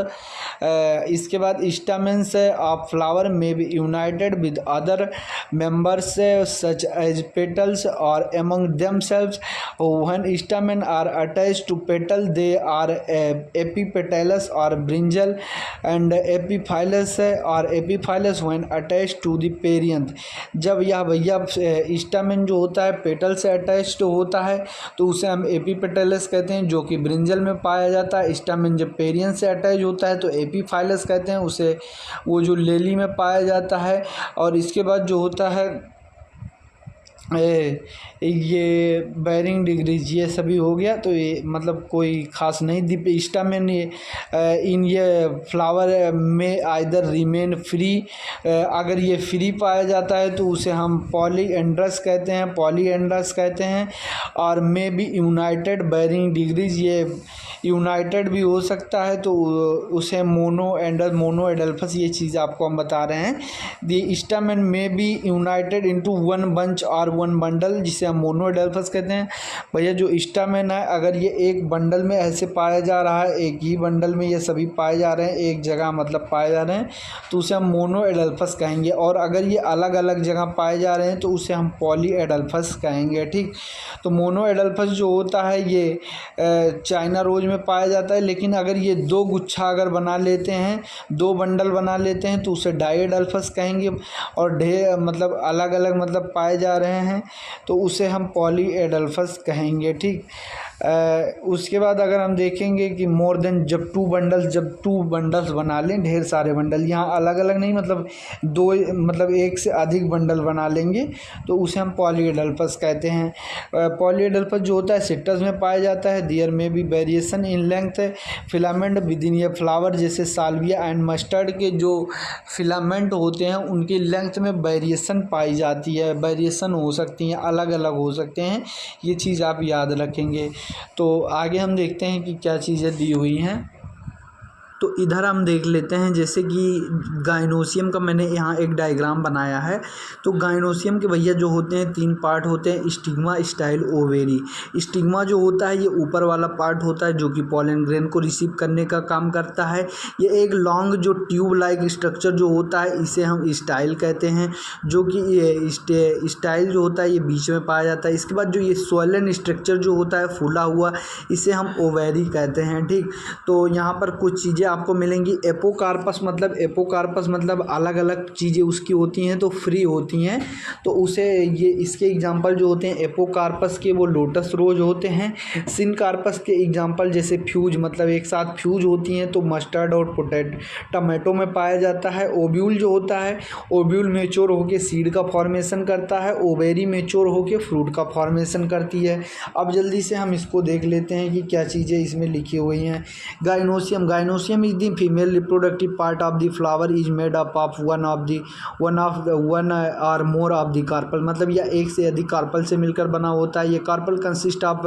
इसके बाद स्टामेन्स ऑफ फ्लावर में be united with other members such as petals or among themselves. When stamens are attached to petal, they are epipetalous or brinjal, and epiphyllous when attached to the perianth. जब यह भैया stamen जो होता है petal से attached होता है तो उसे हम एपीपेटलस कहते हैं, जो कि ब्रिंजल में पाया जाता है। स्टामेन जब पेरियंथ से अटैच होता है तो एपीफाइलस कहते हैं, उसे वो जो लेली में पाया जाता है। और इसके बाद जो होता है ये बैरिंग डिग्रीज ये सभी हो गया। तो ये मतलब कोई ख़ास नहीं। दीप स्टामेन इन ये फ्लावर में आइदर रिमेन फ्री, अगर ये फ्री पाया जाता है तो उसे हम पॉलीएंड्रस कहते हैं। और मे बी यूनाइटेड बैरिंग डिग्रीज, ये यूनाइटेड भी हो सकता है तो उसे मोनो एडल्फस, ये चीज़ आपको हम बता रहे हैं। The stamen may be united into 1 bunch और 1 बंडल, जिसे हम मोनो एडल्फस कहते हैं। भैया जो स्टामेन है अगर ये एक बंडल में ऐसे पाया जा रहा है, एक ही बंडल में ये सभी पाए जा रहे हैं, एक जगह मतलब पाए जा रहे हैं, तो उसे हम मोनो एडल्फस कहेंगे। और अगर ये अलग अलग जगह पाए जा रहे हैं तो उसे हम पॉली एडल्फस कहेंगे। ठीक, तो मोनो एडल्फस जो होता है ये चाइना रोज में पाया जाता है। लेकिन अगर ये 2 गुच्छा अगर बना लेते हैं, 2 बंडल बना लेते हैं तो उसे डाई एडल्फस कहेंगे। और ढेर मतलब अलग अलग मतलब पाए जा रहे हैं तो उसे हम पॉली एडल्फस कहेंगे। ठीक, उसके बाद अगर हम देखेंगे कि मोर देन जब 2 बंडल्स बना लें, ढेर सारे बंडल, यहाँ अलग अलग नहीं मतलब 2 मतलब 1 से अधिक बंडल बना लेंगे तो उसे हम पॉली एडल्फस कहते हैं। पॉली एडल्फस जो होता है सिट्रस में पाया जाता है। देयर में भी variation in length filament with in ये फ्लावर, जैसे साल्विया एंड मस्टर्ड के जो फिलामेंट होते हैं उनकी लेंथ में वेरिएशन पाई जाती है, वेरिएशन हो सकती हैं, अलग अलग हो सकते हैं। ये चीज़ आप याद रखेंगे। तो आगे हम देखते हैं कि क्या चीज़ें दी हुई हैं। तो इधर हम देख लेते हैं जैसे कि गाइनोसियम का मैंने यहाँ एक डायग्राम बनाया है। तो गाइनोसियम के भैया जो होते हैं 3 पार्ट होते हैं, स्टिग्मा, स्टाइल, ओवेरी। स्टिग्मा जो होता है ये ऊपर वाला पार्ट होता है जो कि पॉलन ग्रेन को रिसीव करने का काम करता है। ये एक लॉन्ग जो ट्यूब लाइक स्ट्रक्चर जो होता है इसे हम स्टाइल कहते हैं, जो कि ये स्टाइल जो होता है ये बीच में पाया जाता है। इसके बाद जो ये सोलन स्ट्रक्चर जो होता है फूला हुआ, इसे हम ओवेरी कहते हैं। ठीक, तो यहाँ पर कुछ चीज़ें आपको मिलेंगी। एपोकार्पस मतलब अलग अलग चीज़ें उसकी होती हैं तो फ्री होती हैं, तो उसे ये इसके एग्जांपल जो होते हैं एपोकार्पस के वो लोटस रोज होते हैं। सिनकार्पस के एग्जांपल जैसे फ्यूज मतलब एक साथ फ्यूज होती हैं तो मस्टर्ड और टमाटो में पाया जाता है। ओब्यूल जो होता है, ओब्यूल मेच्योर होकर सीड का फॉर्मेशन करता है, ओवेरी मेच्योर होकर फ्रूट का फॉर्मेशन करती है। अब जल्दी से हम इसको देख लेते हैं कि क्या चीज़ें इसमें लिखी हुई हैं। Gynoecium is the female reproductive part of the flower is made up of one or more of the carpel, मतलब यह एक से अधिक कार्पल से मिलकर बना होता है। ये carpel consist of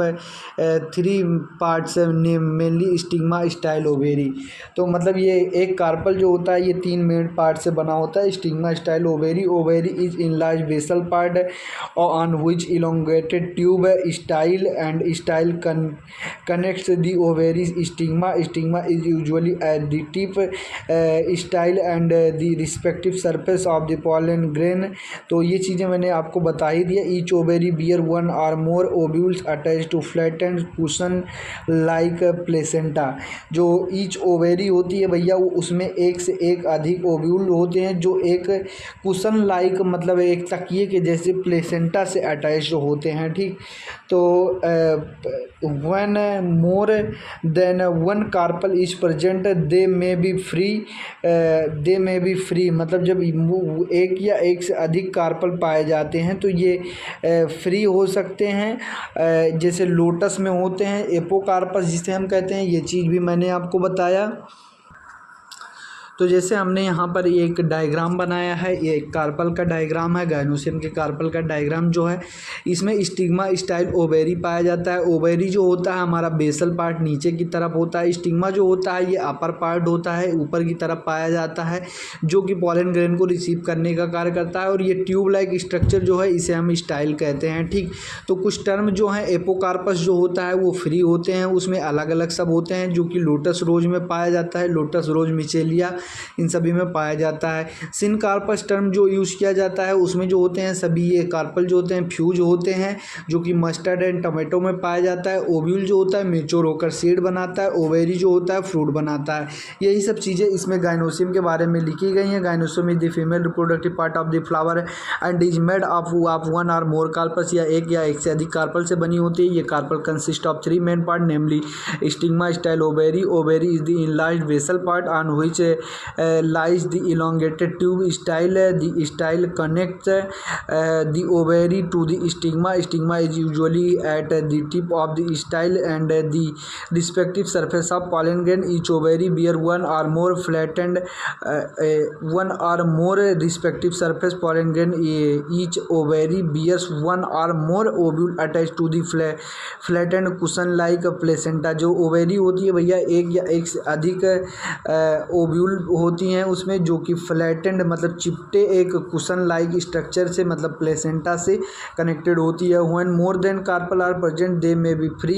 3 parts mainly stigma, style, ovary. तो मतलब ये एक कार्पल जो होता है ये 3 मेन पार्ट से बना होता है, stigma, style, ovary. Ovary is enlarge basal part on which elongated tube है। Style connects the ovary. Stigma is usually at the tip style and the respective surface of the pollen grain। तो ये चीज़ें मैंने आपको बता ही दिया। Each ovary bear one or more ovules attach to flattened cushion like placenta. जो each ovary होती है भैया वो उसमें एक से एक अधिक ओव्यूल होते हैं जो एक कुशन लाइक मतलब एक तकिए के जैसे प्लेसेंटा से अटैच होते हैं। ठीक, तो one more than one carpel is present they may be free मतलब जब एक या एक से अधिक कार्पल पाए जाते हैं तो ये फ्री हो सकते हैं, जैसे लोटस में होते हैं एपोकार्पस जिसे हम कहते हैं। ये चीज़ भी मैंने आपको बताया। तो जैसे हमने यहाँ पर एक डायग्राम बनाया है, ये एक कार्पल का डायग्राम है, गायनोसियम के कार्पल का डायग्राम जो है इसमें स्टिग्मा स्टाइल ओवेरी पाया जाता है। ओवेरी जो होता है हमारा बेसल पार्ट नीचे की तरफ होता है, स्टिग्मा जो होता है ये अपर पार्ट होता है, ऊपर की तरफ पाया जाता है, जो कि पॉलन ग्रेन को रिसीव करने का कार्य करता है। और ये ट्यूब लाइक स्ट्रक्चर जो है इसे हम स्टाइल कहते हैं। ठीक, तो कुछ टर्म जो है एपोकार्पस जो होता है वो फ्री होते हैं, उसमें अलग अलग सब होते हैं, जो कि लोटस रोज में पाया जाता है, लोटस रोज मिचेलिया इन सभी में पाया जाता है। सिन कार्पस टर्म जो यूज़ किया जाता है उसमें जो होते हैं सभी ये कार्पल जो होते हैं फ्यूज होते हैं, जो कि मस्टर्ड एंड टमाटो में पाया जाता है। ओव्यूल जो होता है मेच्योर होकर सीड बनाता है, ओवेरी जो होता है फ्रूट बनाता है। यही सब चीज़ें इसमें गायनोसियम के बारे में लिखी गई हैं। Gynoecium is the female reproductive part of the flower and is made of one और मोर कार्पस, या एक से अधिक कार्पल से बनी होती है। ये carpel consist of 3 main part namely stigma style ovary. Ovary is the enlarged basal part on which lies the elongated tube style। The style connects the ovary to the stigma। Stigma is usually at the tip of the style and the respective surface of pollen grain। Each ovary bear one or more flattened one or more respective surface pollen grain। Each ovary bears one or more ovule attached to the flattened cushion like placenta। जो ovary होती है भैया एक या एक से अधिक ovule होती हैं उसमें, जो कि फ्लैटेंड मतलब चिपटे एक कुशन लाइक स्ट्रक्चर से मतलब प्लेसेंटा से कनेक्टेड होती है। When more than carpel are present they may be free.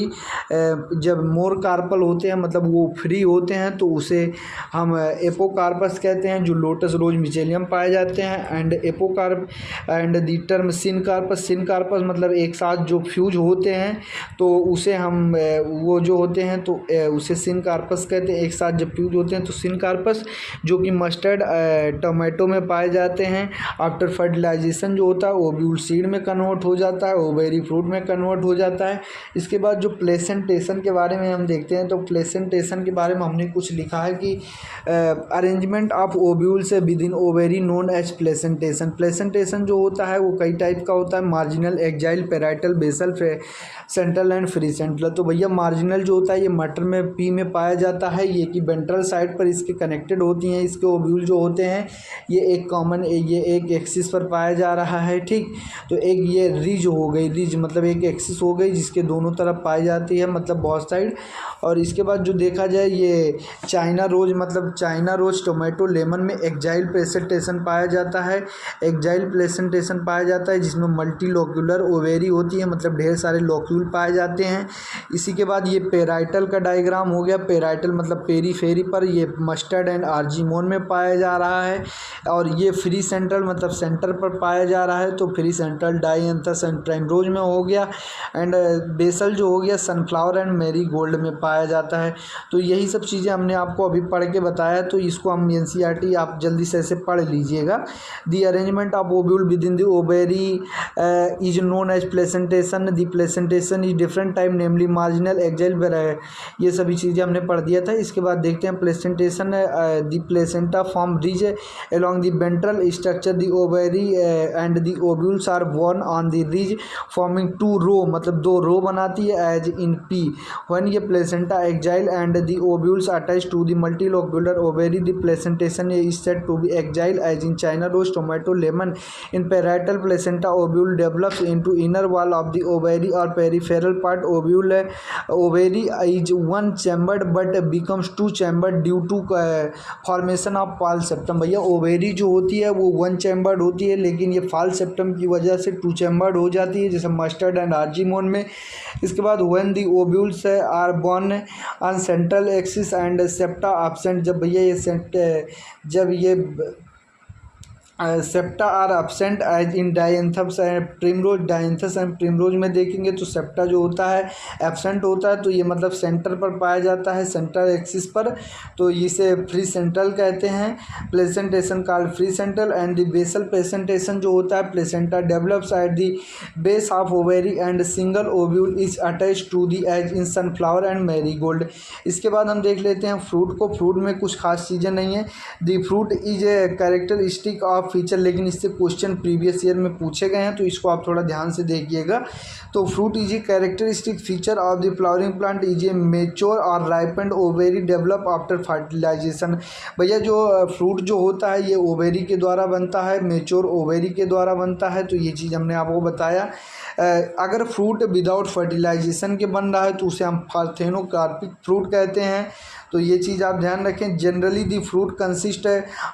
जब मोर कार्पल होते हैं मतलब वो फ्री होते हैं तो उसे हम एपोकार्पस कहते हैं, जो लोटस रोज मिचेलियम पाए जाते हैं। And apocarp and the term syncarpous. Syncarpous मतलब एक साथ जो फ्यूज होते हैं तो उसे हम वो जो होते हैं तो उसे सिन कार्पस कहते हैं। एक साथ जब फ्यूज होते हैं तो सिन कार्पस, जो कि मस्टर्ड टोमेटो में पाए जाते हैं। आफ्टर फर्टिलाइजेशन जो होता है ओव्यूल सीड में कन्वर्ट हो जाता है, ओवेरी फ्रूट में कन्वर्ट हो जाता है। इसके बाद जो प्लेसेंटेशन के बारे में हम देखते हैं तो प्लेसेंटेशन के बारे में हमने कुछ लिखा है कि अरेंजमेंट ऑफ ओव्यूल से within ovary known as placentation. Placentation जो होता है वो कई टाइप का होता है, marginal, axile, parietal, basal, central and free central. तो भैया मार्जिनल जो होता है ये मटर में पी में पाया जाता है, ये कि वेंट्रल साइड पर इसके कनेक्टेड होती हैं। इसके ओव्यूल जो होते हैं ये एक कॉमन ये एक एक्सिस पर पाया जा रहा है। ठीक, तो एक ये रिज हो गई, रिज मतलब एक एक्सिस हो गई जिसके दोनों तरफ पाई जाती है मतलब बहुत साइड। और इसके बाद जो देखा जाए ये चाइना रोज मतलब चाइना रोज टोमेटो लेमन में एक्जाइल प्लेसेंटेशन पाया जाता है। एक्जाइल प्लेसेंटेशन पाया जाता है जिसमें मल्टी लोक्यूलर ओवेरी होती है मतलब ढेर सारे लोक्यूल पाए जाते हैं। इसी के बाद ये पेराइटल का डायग्राम हो गया। पेराइटल मतलब पेरीफेरी पर, ये मस्टर्ड एंड आर्जिमोन में पाया जा रहा है। और ये फ्री सेंट्रल मतलब सेंटर पर पाया जा रहा है, तो free central dianthus and primrose में हो गया। एंड बेसल जो हो गया सनफ्लावर एंड मेरी गोल्ड में पाया जाता है। तो यही सब चीज़ें हमने आपको अभी पढ़ के बताया, तो इसको हम NCERT आप जल्दी से ऐसे पढ़ लीजिएगा। The arrangement of ovule within the ovary is known as placentation. The placentation is different type namely marginal, axile, ये सभी चीज़ें हमने पढ़ दिया था। इसके बाद देखते हैं placentation. The placenta form ridge along the ventral structure। the ovary and the ovules are born on the ridge forming 2 row मतलब 2 रो बनाती है as in P। when ये placenta exile and the ovules attached to the multilocular ovary, the placentation is said to be exile as in China rose, tomato, lemon। in parietal placenta ovule develops into inner wall of the ovary or peripheral part। ovary is one chambered but becomes two chambered due to formation of fall septum. भैया ovary जो होती है वो 1 chambered होती है, लेकिन ये फाल septum की वजह से 2 चैम्बर्ड हो जाती है, जैसे मस्टर्ड एंड आर्जीमोन में। इसके बाद when the ovules are borne on central axis and septa absent, जब भैया ये जब ये septa are absent as in dianthus and primrose. Dianthus and primrose में देखेंगे तो सेप्टा जो होता है एब्सेंट होता है, तो ये मतलब सेंटर पर पाया जाता है, सेंट्रल एक्सिस पर, तो इसे फ्री सेंट्रल कहते हैं। Placentation called free central and the basal placentation जो होता है, placenta develops at the base of ovary and single ovule is attach to the as in sunflower and marigold. इसके बाद हम देख लेते हैं फ्रूट को। फ्रूट में कुछ खास चीज़ें नहीं है। The fruit is a characteristic of feature, लेकिन इससे क्वेश्चन प्रीवियस ईयर में पूछे गए हैं, तो इसको आप थोड़ा ध्यान से देखिएगा। तो fruit is a characteristic feature of the flowering plant is a mature और ripened ovary develop after fertilisation. भैया जो फ्रूट जो होता है ये ओवेरी के द्वारा बनता है, मेच्योर ओवेरी के द्वारा बनता है, तो ये चीज़ हमने आपको बताया। अगर फ्रूट विदाउट फर्टिलाइजेशन के बन रहा है तो उसे हम पार्थेनोकार्पिक फ्रूट कहते हैं, तो ये चीज़ आप ध्यान रखें। Generally the fruit consist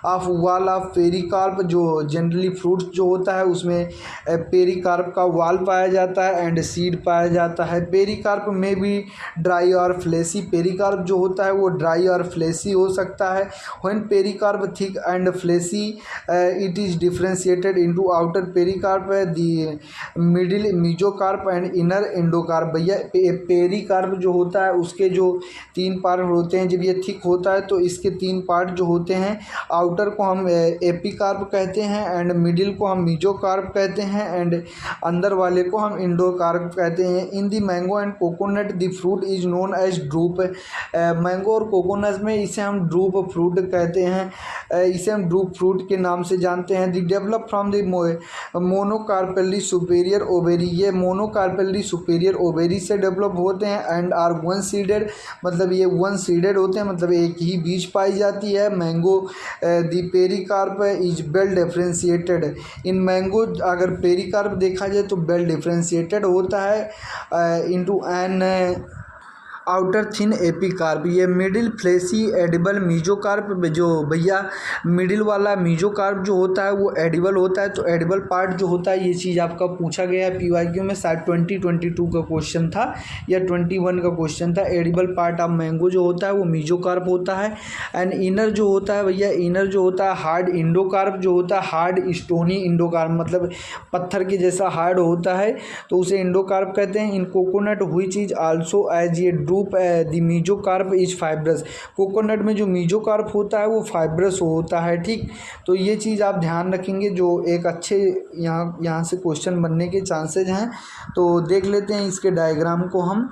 of wall of pericarp, जो जनरली फ्रूट जो होता है उसमें पेरिकार्प का वाल पाया जाता है एंड सीड पाया जाता है। पेरिकार्प में भी ड्राई और फ्लेसी, पेरिकार्प जो होता है वो ड्राई और फ्लेसी हो सकता है। When pericarp thick and fleshy it is differentiated into outer pericarp the middle mesocarp and inner endocarp. भैया पेरिकार्प जो होता है उसके जो 3 पार्ट होते हैं, जब ये थिक होता है तो इसके 3 पार्ट जो होते हैं, आउटर को हम एपिकार्प कहते हैं एंड मिडिल को हम मीजोकार्प कहते हैं एंड अंदर वाले को हम इंडोकार्प कहते हैं। In the mango and coconut the fruit is known as drupe. Mango और कोकोनट में इसे हम ड्रूप फ्रूट कहते हैं, इसे हम ड्रूप फ्रूट के नाम से जानते हैं। The develop from the monocarpellary superior ovary, ये मोनोकार्पेली सुपेरियर ओवेरी से डेवलप होते हैं एंड आर 1 सीडेड, मतलब ये 1 सीडेड होते हैं, मतलब एक ही बीज पाई जाती है। Mango the pericarp is well differentiated. In mango अगर पेरिकार्प देखा जाए तो वेल डिफ्रेंशिएटेड होता है into an outer thin epicarp. ये मिडिल फ्लेसी एडिबल मीजोकार्प, जो भैया मिडिल वाला मीजोकार्प जो होता है वो एडिबल होता है, तो एडिबल पार्ट जो होता है, ये चीज़ आपका पूछा गया है पीवाईक्यू में, शायद 2022 का क्वेश्चन था या 21 का क्वेश्चन था। एडिबल पार्ट ऑफ मैंगो जो होता है वो मीजोकार्प होता है एंड इनर जो होता है भैया, इनर जो होता है हार्ड इंडोकार्प जो होता है, हार्ड स्टोनी इंडोकार्प, मतलब पत्थर के जैसा हार्ड होता है, तो उसे इंडोकार्प कहते हैं। इन कोकोनट हुई चीज़ आल्सो एज ये दी मीजोकार्प इज फाइब्रस। कोकोनट में जो मीजोकार्प होता है वो फाइब्रस होता है, ठीक। तो ये चीज़ आप ध्यान रखेंगे, जो एक अच्छे यहाँ से क्वेश्चन बनने के चांसेज हैं। तो देख लेते हैं इसके डायग्राम को हम।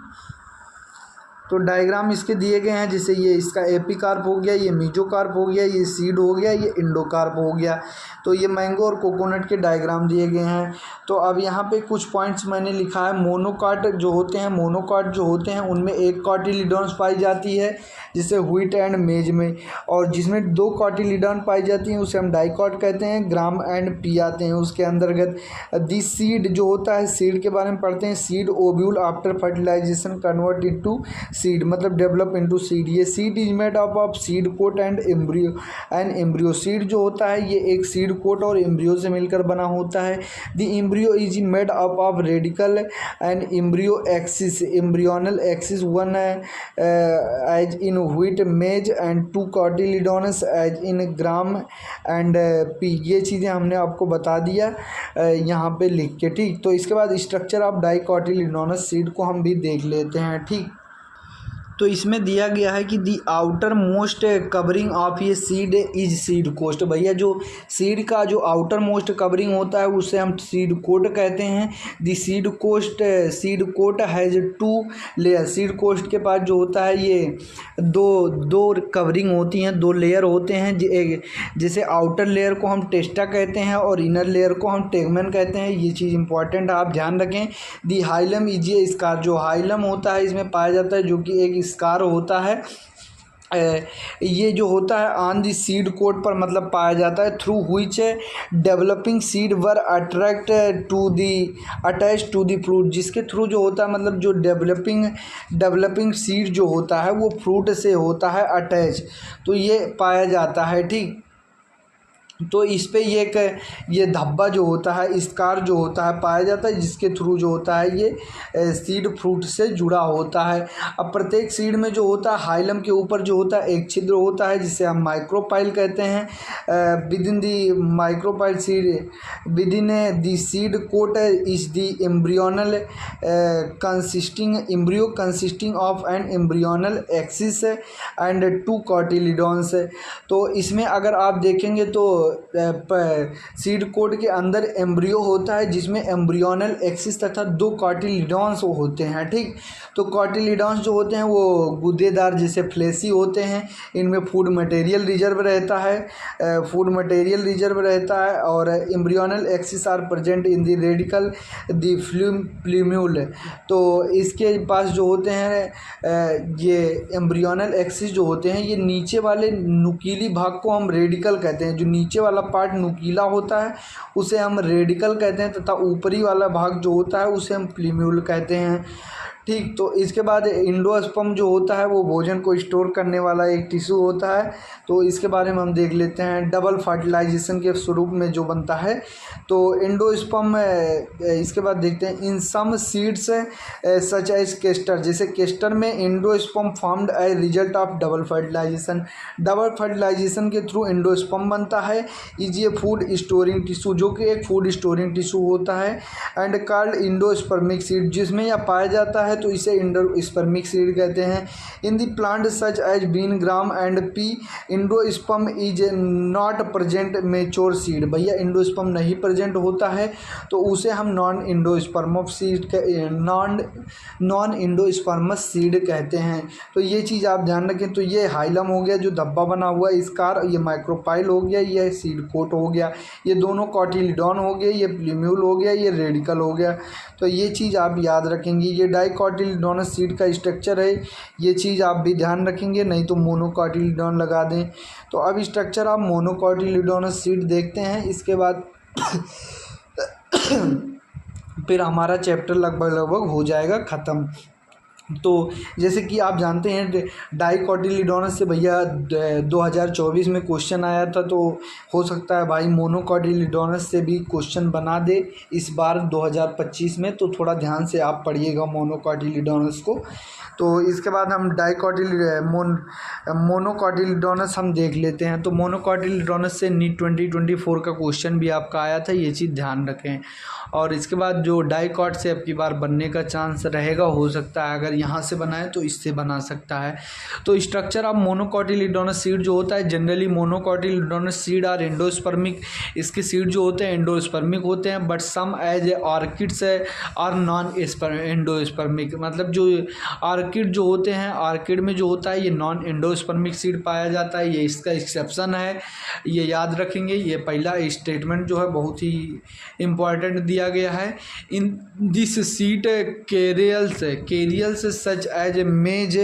तो डायग्राम इसके दिए गए हैं, जैसे ये इसका एपिकार्प हो गया, ये मीजोकार्प हो गया, ये सीड हो गया, ये इंडोकार्प हो गया। तो ये मैंगो और कोकोनट के डायग्राम दिए गए हैं। तो अब यहाँ पे कुछ पॉइंट्स मैंने लिखा है। मोनोकाट जो होते हैं, मोनोकाट जो होते हैं उनमें एक कॉटिलीडॉन्स पाई जाती है, जिसे व्हीट एंड मेज में, और जिसमें 2 कॉटिलीडॉन पाई जाती हैं उसे हम डाइकॉट कहते हैं। ग्राम एंड पी आते हैं उसके अंतर्गत। दी सीड जो होता है, सीड के बारे में पढ़ते हैं। Seed ovule after fertilisation convert into seed, मतलब डेवलप इनटू सीड। ये seed is made up of seed coat and embryo and embryo. Seed जो होता है ये एक सीड कोट और एम्ब्रियो से मिलकर बना होता है। The embryo is made up of radicle and embryo axis, embryonal axis 1 as in wheat maize and 2 cotyledons as in gram and pea. ये चीज़ें हमने आपको बता दिया यहाँ पे लिख के, ठीक। तो इसके बाद स्ट्रक्चर ऑफ डाइकॉटिलीडॉनस सीड को हम भी देख लेते हैं, ठीक। तो इसमें दिया गया है कि the outer most covering of ये सीड इज सीड कोस्ट। भैया जो सीड का जो आउटर मोस्ट कवरिंग होता है उसे हम सीड कोट कहते हैं। The seed coat has 2 layer. Seed coat के पास जो होता है ये दो कवरिंग होती हैं, 2 लेयर होते हैं। जैसे आउटर लेयर को हम टेस्टा कहते हैं और इनर लेयर को हम टेगमेन कहते हैं। ये चीज़ इंपॉर्टेंट है, आप ध्यान रखें। दी हाइलम इज ए स्कार, जो हाइलम होता है इसमें पाया जाता है, जो कि एक स्कार होता है ये जो होता है ऑन दी सीड कोड पर मतलब पाया जाता है, through which developing seed were attract to the attach to the fruit, जिसके थ्रू जो होता है मतलब जो डेवलपिंग सीड जो होता है वो फ्रूट से होता है अटैच, तो ये पाया जाता है। ठीक, तो इस पे ये धब्बा जो होता है, स्कार जो होता है पाया जाता है, जिसके थ्रू जो होता है ये सीड फ्रूट से जुड़ा होता है। अब प्रत्येक सीड में जो होता है हाइलम के ऊपर जो होता है एक छिद्र होता है जिसे हम माइक्रोपाइल कहते हैं। Within the micropyle seed within the seed coat is the embryonal embryo consisting of an embryonal axis and 2 cotyledons. तो इसमें अगर आप देखेंगे तो सीड कोड के अंदर एम्ब्रियो होता है जिसमें एम्ब्रियोनल एक्सिस तथा 2 कॉटिलिडॉन्स होते हैं। ठीक, तो कॉटिलिडॉन्स जो होते हैं वो गूदेदार जैसे फ्लेसी होते हैं, इनमें फूड मटेरियल रिजर्व रहता है और embryonal axis are present in the radicle the plumule. तो इसके पास जो होते हैं ये एम्ब्रियोनल एक्सिस जो होते हैं ये नीचे वाले नुकीली भाग को हम रेडिकल कहते हैं, जो नीचे वाला पार्ट नुकीला होता है उसे हम रेडिकल कहते हैं तथा ऊपरी वाला भाग जो होता है उसे हम प्लूम्यूल कहते हैं। ठीक, तो इसके बाद एंडोस्पर्म जो होता है वो भोजन को स्टोर करने वाला एक टिश्यू होता है, तो इसके बारे में हम देख लेते हैं। डबल फर्टिलाइजेशन के स्वरूप में जो बनता है तो एंडोस्पर्म, इसके बाद देखते हैं in some seeds such as castor, जैसे केस्टर में endosperm formed as result of double fertilisation के थ्रू एंडोस्पर्म बनता है। इज ये फूड स्टोरिंग टिश्यू, जो कि एक फूड स्टोरिंग टिश्यू होता है। एंड कॉल्ड इंडोस्पर्मिक सीड, जिसमें यह पाया जाता है तो इसे इंडोस्पर्मिक सीड कहते हैं। In the plant such as bean gram and pea endosperm is not present mature seed, भैया इंडोस्पर्म नहीं प्रेजेंट होता है तो उसे हम नॉन इंडोस्पर्मस सीड कहते हैं। तो ये चीज़ आप ध्यान रखें। तो ये हाइलम हो गया जो धब्बा बना हुआ है स्कार, ये माइक्रोपाइल हो गया, ये सीड कोट हो गया, ये दोनों कॉटिलिडॉन हो गए, ये प्लूम्यूल हो गया, ये रेडिकल हो गया। तो ये चीज़ आप याद रखेंगे। ये डाइकोटिलिडोनस सीड का स्ट्रक्चर है, ये चीज़ आप भी ध्यान रखेंगे, नहीं तो मोनोकोटिलिडोन लगा दें। तो अब स्ट्रक्चर आप मोनोकोटिलिडोनस सीड देखते हैं, इसके बाद फिर हमारा चैप्टर लगभग हो जाएगा ख़त्म। तो जैसे कि आप जानते हैं डाइकोटिलिडोनस से भैया 2024 में क्वेश्चन आया था, तो हो सकता है भाई मोनोकोटिलिडोनस से भी क्वेश्चन बना दे इस बार 2025 में, तो थोड़ा ध्यान से आप पढ़िएगा मोनोकोटिलिडोनस को। तो इसके बाद हम मोनोकोटिलिडोनस हम देख लेते हैं। तो मोनोकोटिलिडोनस से नीट 2024 का क्वेश्चन भी आपका आया था, ये चीज़ ध्यान रखें। और इसके बाद जो डाइकॉट से अब की बार बनने का चांस रहेगा, हो सकता है अगर यहाँ से बनाए तो इससे बना सकता है। तो स्ट्रक्चर ऑफ मोनोकोटिलिडोनस सीड जो होता है, जनरली मोनोकोटिलिडोनस सीड आर एंडोस्पर्मिक, इसके सीड जो होते हैं एंडोस्पर्मिक होते हैं, बट सम एज ऑर्किड्स और नॉन एंडोस्पर्मिक, मतलब जो ऑर्किड जो होते हैं, ऑर्किड में जो होता है ये नॉन एंडोस्पर्मिक सीड पाया जाता है, ये इसका एक्सेप्शन है, ये याद रखेंगे। ये पहला स्टेटमेंट जो है बहुत ही इम्पॉर्टेंट दिया गया है। In this seed cereals such as maize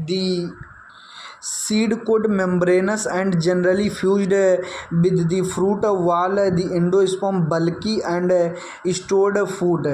the seed coat membranous and generally fused with the fruit wall the endosperm bulky and stored food.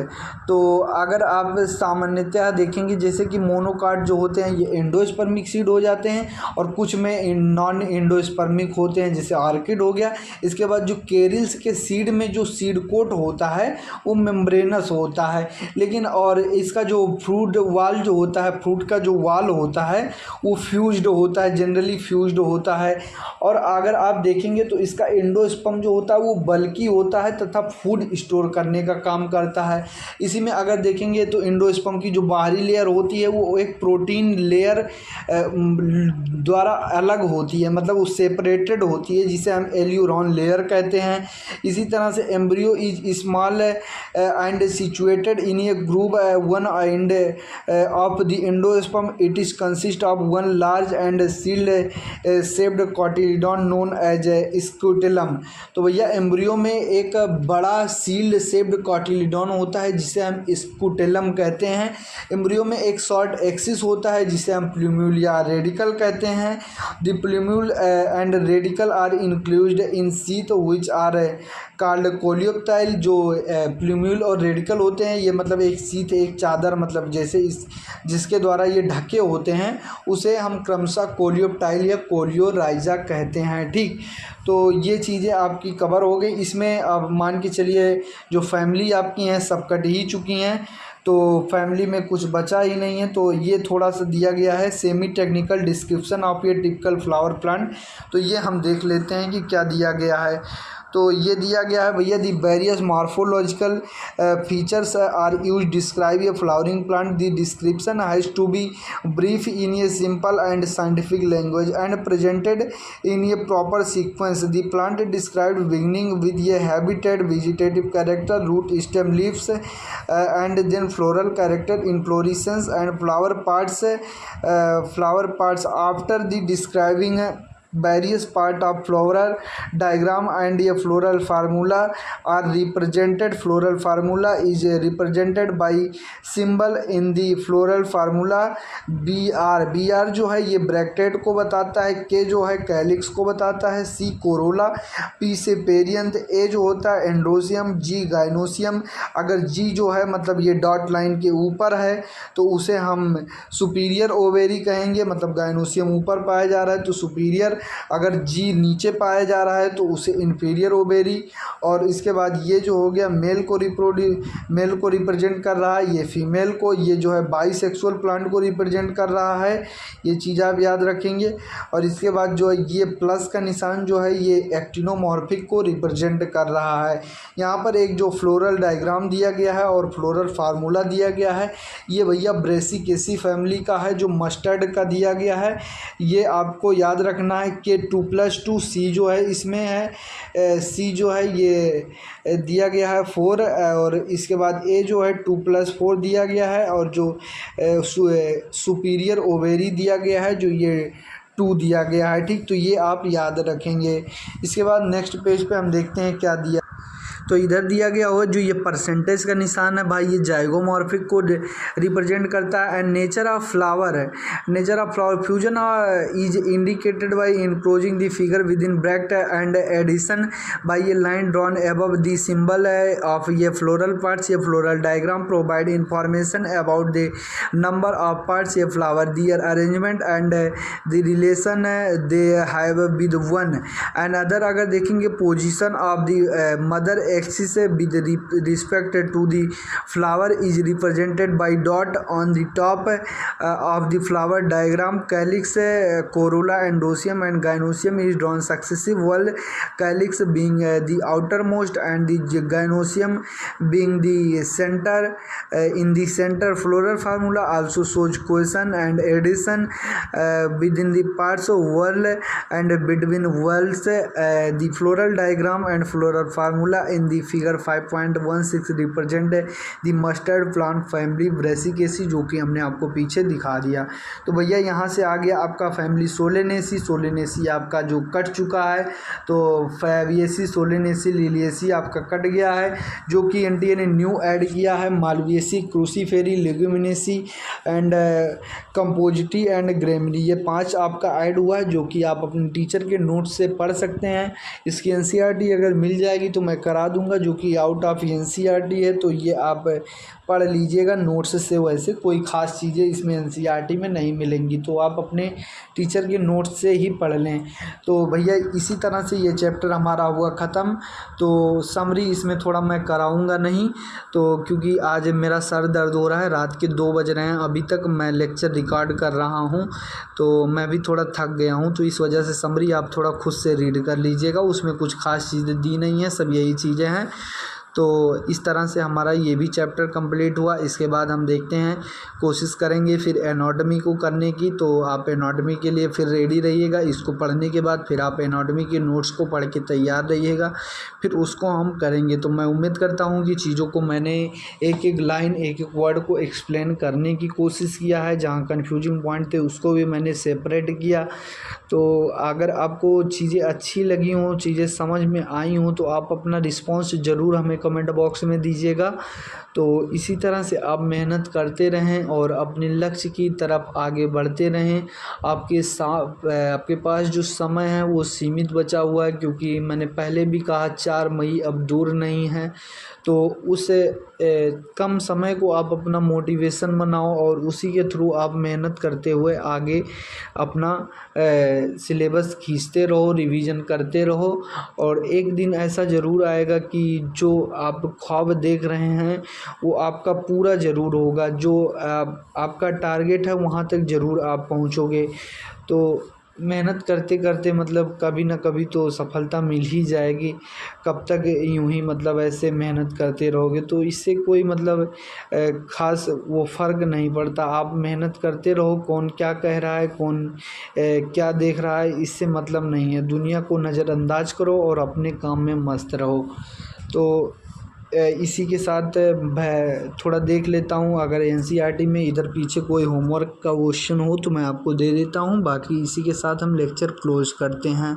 तो अगर आप सामान्यतः देखेंगे जैसे कि मोनोकाट जो होते हैं ये एंडोस्पर्मिक सीड हो जाते हैं और कुछ में नॉन एंडोस्पर्मिक होते हैं, जैसे ऑर्किड हो गया। इसके बाद जो केरिल्स के सीड में जो सीड कोट होता है वो मेम्ब्रेनस होता है, लेकिन और इसका जो फ्रूट वाल जो होता है, फ्रूट का जो वाल होता है वो फ्यूज्ड होता है, जनरली फ्यूज्ड होता है। और अगर आप देखेंगे तो इसका एंडोस्पर्म जो होता है वो बल्की होता है तथा फूड स्टोर करने का काम करता है। इसी में अगर देखेंगे तो एंडोस्पर्म की जो बाहरी लेयर होती है वो एक प्रोटीन लेयर द्वारा अलग होती है, मतलब वो सेपरेटेड होती है, जिसे हम एल्यूरोन लेयर कहते हैं। इसी तरह से embryo is small and situated in a groove one end of the endosperm, it is consist of one large and shield shaped cotyledon known as scutellum. तो भैया एम्ब्रियो में एक बड़ा सील्ड शेप्ड कॉटिलीडॉन होता है जिसे हम स्क्यूटेलम कहते हैं। एम्ब्रियो में एक शॉर्ट एक्सिस होता है जिसे हम प्लूम्यूल या रेडिकल कहते हैं। The plumule and radicle are included in sheath which are called coleoptile. जो प्लूम्यूल और रेडिकल होते हैं ये मतलब एक शीथ, एक चादर, मतलब जैसे इस जिसके द्वारा ये ढके होते हैं उसे हम क्रमशः कोलियोप्टाइल या कोलियोराइजा कहते हैं। ठीक, तो ये चीज़ें आपकी कवर हो गई। इसमें अब मान के चलिए जो फैमिली आपकी हैं सब कट ही चुकी हैं, तो फैमिली में कुछ बचा ही नहीं है। तो ये थोड़ा सा दिया गया है सेमी टेक्निकल डिस्क्रिप्शन ऑफ ये टिपिकल फ्लावर प्लांट। तो ये हम देख लेते हैं कि क्या दिया गया है। तो ये दिया गया है भैया, the various morphological features are use describe a flowering plant. The description has to be brief in a simple and scientific language and presented in a proper sequence. The plant described beginning with a habitat vegetative character, root, stem, leaves and then floral character, inflorescence and flower parts after the describing various part of floral diagram and a floral formula are represented. Floral formula is represented by symbol in the floral formula BR जो है ये bracket को बताता है, K जो है calyx को बताता है, C कोरोला, P से पेरियंथ, A जो होता है एंड्रोसियम, G गाइनोसियम। अगर G जो है मतलब ये डॉट लाइन के ऊपर है तो उसे हम सुपीरियर ओवेरी कहेंगे, मतलब गाइनोसियम ऊपर पाया जा रहा है तो सुपीरियर, अगर जी नीचे पाया जा रहा है तो उसे इन्फीरियर ओवेरी। और इसके बाद ये जो हो गया मेल को रिप्रेजेंट कर रहा है, ये फीमेल को, ये जो है बाइसेक्सुअल प्लांट को रिप्रेजेंट कर रहा है, ये चीज़ आप याद रखेंगे। और इसके बाद जो है ये प्लस का निशान जो है ये एक्टिनोमॉर्फिक को रिप्रेजेंट कर रहा है। यहाँ पर एक जो फ्लोरल डायग्राम दिया गया है और फ्लोरल फार्मूला दिया गया है ये भैया ब्रेसिकेसी फैमिली का है जो मस्टर्ड का दिया गया है। ये आपको याद रखना है कि 2+2 सी जो है इसमें है, सी जो है ये दिया गया है 4 और इसके बाद ए जो है 2+4 दिया गया है और जो सुपीरियर ओवेरी दिया गया है जो ये 2 दिया गया है। ठीक, तो ये आप याद रखेंगे। इसके बाद नेक्स्ट पेज पे हम देखते हैं क्या दिया। तो इधर दिया गया हो जो ये परसेंटेज का निशान है भाई ये जाइगोमॉर्फिक को रिप्रेजेंट करता है। एंड नेचर ऑफ फ्लावर है, nature of flower fusion is indicated by enclosing the figure within bracket and addition by a line drawn above the symbol of ये फ्लोरल पार्ट्स। ये floral diagram provide information about the number of parts ये flower, their arrangement and the relation they have with one and other. अगर देखेंगे position of the mother axis with respect to the flower is represented by dot on the top of the flower diagram. Calyx, corolla, endoecium and gynocium is drawn successive, while calyx being the outermost and the gynocium being the center. In the center, floral formula also shows cohesion and adhesion within the parts of whorl and between whorls. The floral diagram and floral formula in the figure 5.16 represent the mustard plant family Brassicaceae जो कि हमने आपको पीछे दिखा दिया। तो भैया यहाँ से आ गया आपका फैमिली सोलेनेसी। सोलेनेसी आपका जो कट चुका है तो फैबियेसी, सोलेनेसी, लिलियेसी आपका कट गया है जो कि एनटीए ने न्यू ऐड किया है। Malvaceae, Cruciferae, Leguminosae and Compositae and Gramineae, ये 5 आपका ऐड हुआ है जो कि आप अपने टीचर के नोट्स से पढ़ सकते हैं। इसकी एनसीईआरटी अगर मिल जाएगी तो मैं करा दूंगा जो कि आउट ऑफ एनसीईआरटी है, तो ये आप पढ़ लीजिएगा नोट्स से। वैसे कोई ख़ास चीज़ें इसमें एनसीईआरटी में नहीं मिलेंगी तो आप अपने टीचर के नोट्स से ही पढ़ लें। तो भैया इसी तरह से ये चैप्टर हमारा हुआ ख़त्म। तो समरी इसमें थोड़ा मैं कराऊंगा नहीं तो क्योंकि आज मेरा सर दर्द हो रहा है, रात के 2 बज रहे हैं, अभी तक मैं लेक्चर रिकॉर्ड कर रहा हूँ तो मैं भी थोड़ा थक गया हूँ। तो इस वजह से समरी आप थोड़ा खुद से रीड कर लीजिएगा, उसमें कुछ ख़ास चीज़ें दी नहीं है, सब यही चीज़ें हैं। तो इस तरह से हमारा ये भी चैप्टर कंप्लीट हुआ। इसके बाद हम देखते हैं, कोशिश करेंगे फिर एनाटॉमी को करने की। तो आप एनाटॉमी के लिए फिर रेडी रहिएगा। इसको पढ़ने के बाद फिर आप एनाटॉमी के नोट्स को पढ़ के तैयार रहिएगा, फिर उसको हम करेंगे। तो मैं उम्मीद करता हूँ कि चीज़ों को मैंने एक एक लाइन, एक एक वर्ड को एक्सप्लेन करने की कोशिश किया है। जहाँ कन्फ्यूजिंग पॉइंट थे उसको भी मैंने सेपरेट किया। तो अगर आपको चीज़ें अच्छी लगी हों, चीज़ें समझ में आई हों, तो आप अपना रिस्पॉन्स ज़रूर हमें कमेंट बॉक्स में दीजिएगा। तो इसी तरह से आप मेहनत करते रहें और अपने लक्ष्य की तरफ आगे बढ़ते रहें। आपके पास जो समय है वो सीमित बचा हुआ है, क्योंकि मैंने पहले भी कहा 4 मई अब दूर नहीं है। तो उस कम समय को आप अपना मोटिवेशन बनाओ और उसी के थ्रू आप मेहनत करते हुए आगे अपना सिलेबस खींचते रहो, रिवीजन करते रहो। और एक दिन ऐसा ज़रूर आएगा कि जो आप ख्वाब देख रहे हैं वो आपका पूरा ज़रूर होगा। जो आपका टारगेट है वहाँ तक ज़रूर आप पहुँचोगे। तो मेहनत करते करते मतलब कभी ना कभी तो सफलता मिल ही जाएगी। कब तक यूं ही मतलब ऐसे मेहनत करते रहोगे, तो इससे कोई मतलब ख़ास वो फ़र्क नहीं पड़ता। आप मेहनत करते रहो, कौन क्या कह रहा है, कौन क्या देख रहा है, इससे मतलब नहीं है। दुनिया को नज़रअंदाज करो और अपने काम में मस्त रहो। तो इसी के साथ मैं थोड़ा देख लेता हूँ, अगर एनसीईआरटी में इधर पीछे कोई होमवर्क का क्वेश्चन हो तो मैं आपको दे देता हूँ। बाकी इसी के साथ हम लेक्चर क्लोज करते हैं।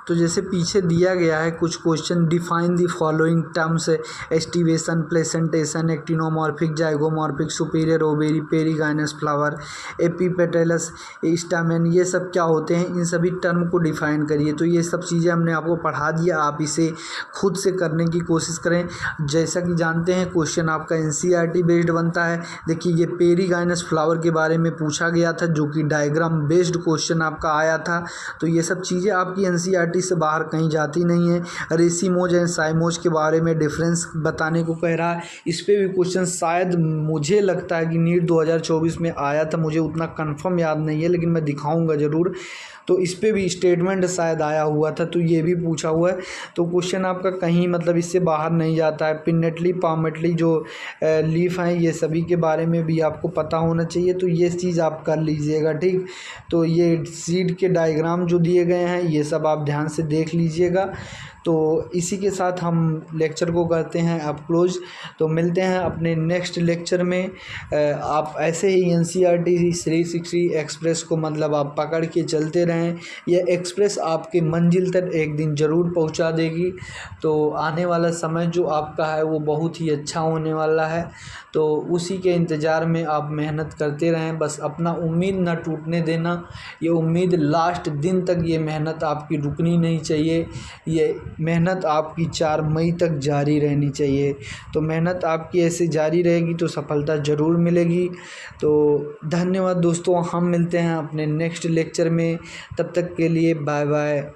तो जैसे पीछे दिया गया है कुछ question, define the following terms, aestivation, placentation, actinomorphic, zygomorphic, superior ovary, perigynous flower, epipetalous, stamen, ये सब क्या होते हैं, इन सभी टर्म को डिफाइन करिए। तो ये सब चीज़ें हमने आपको पढ़ा दिया, आप इसे खुद से करने की कोशिश करें। जैसा कि जानते हैं क्वेश्चन आपका एनसीईआरटी बेस्ड बनता है। देखिए ये पेरीगाइनस फ्लावर के बारे में पूछा गया था, जो कि डायग्राम बेस्ड क्वेश्चन आपका आया था। तो ये सब चीज़ें आपकी एनसीईआरटी से बाहर कहीं जाती नहीं है। रेसीमोज एंड साइमोज के बारे में डिफरेंस बताने को कह रहा है। इस पे भी क्वेश्चन शायद मुझे लगता है कि नीट 2024 में आया था, मुझे उतना कंफर्म याद नहीं है, लेकिन मैं दिखाऊंगा ज़रूर। तो इस पे भी स्टेटमेंट शायद आया हुआ था, तो ये भी पूछा हुआ है। तो क्वेश्चन आपका कहीं मतलब इससे बाहर नहीं जाता है। पिनेटली, पामेटली जो लीफ हैं, ये सभी के बारे में भी आपको पता होना चाहिए। तो ये चीज़ आप कर लीजिएगा, ठीक। तो ये सीड के डायग्राम जो दिए गए हैं ये सब आप ध्यान से देख लीजिएगा। तो इसी के साथ हम लेक्चर को करते हैं अब क्लोज। तो मिलते हैं अपने नेक्स्ट लेक्चर में। आप ऐसे ही एनसीईआरटी 360 एक्सप्रेस को मतलब आप पकड़ के चलते रहें। यह एक्सप्रेस आपके मंजिल तक एक दिन ज़रूर पहुंचा देगी। तो आने वाला समय जो आपका है वो बहुत ही अच्छा होने वाला है। तो उसी के इंतज़ार में आप मेहनत करते रहें, बस अपना उम्मीद ना टूटने देना। ये उम्मीद लास्ट दिन तक ये मेहनत आपकी रुकनी नहीं चाहिए। ये मेहनत आपकी 4 मई तक जारी रहनी चाहिए। तो मेहनत आपकी ऐसे जारी रहेगी तो सफलता ज़रूर मिलेगी। तो धन्यवाद दोस्तों, हम मिलते हैं अपने नेक्स्ट लेक्चर में। तब तक के लिए बाय बाय।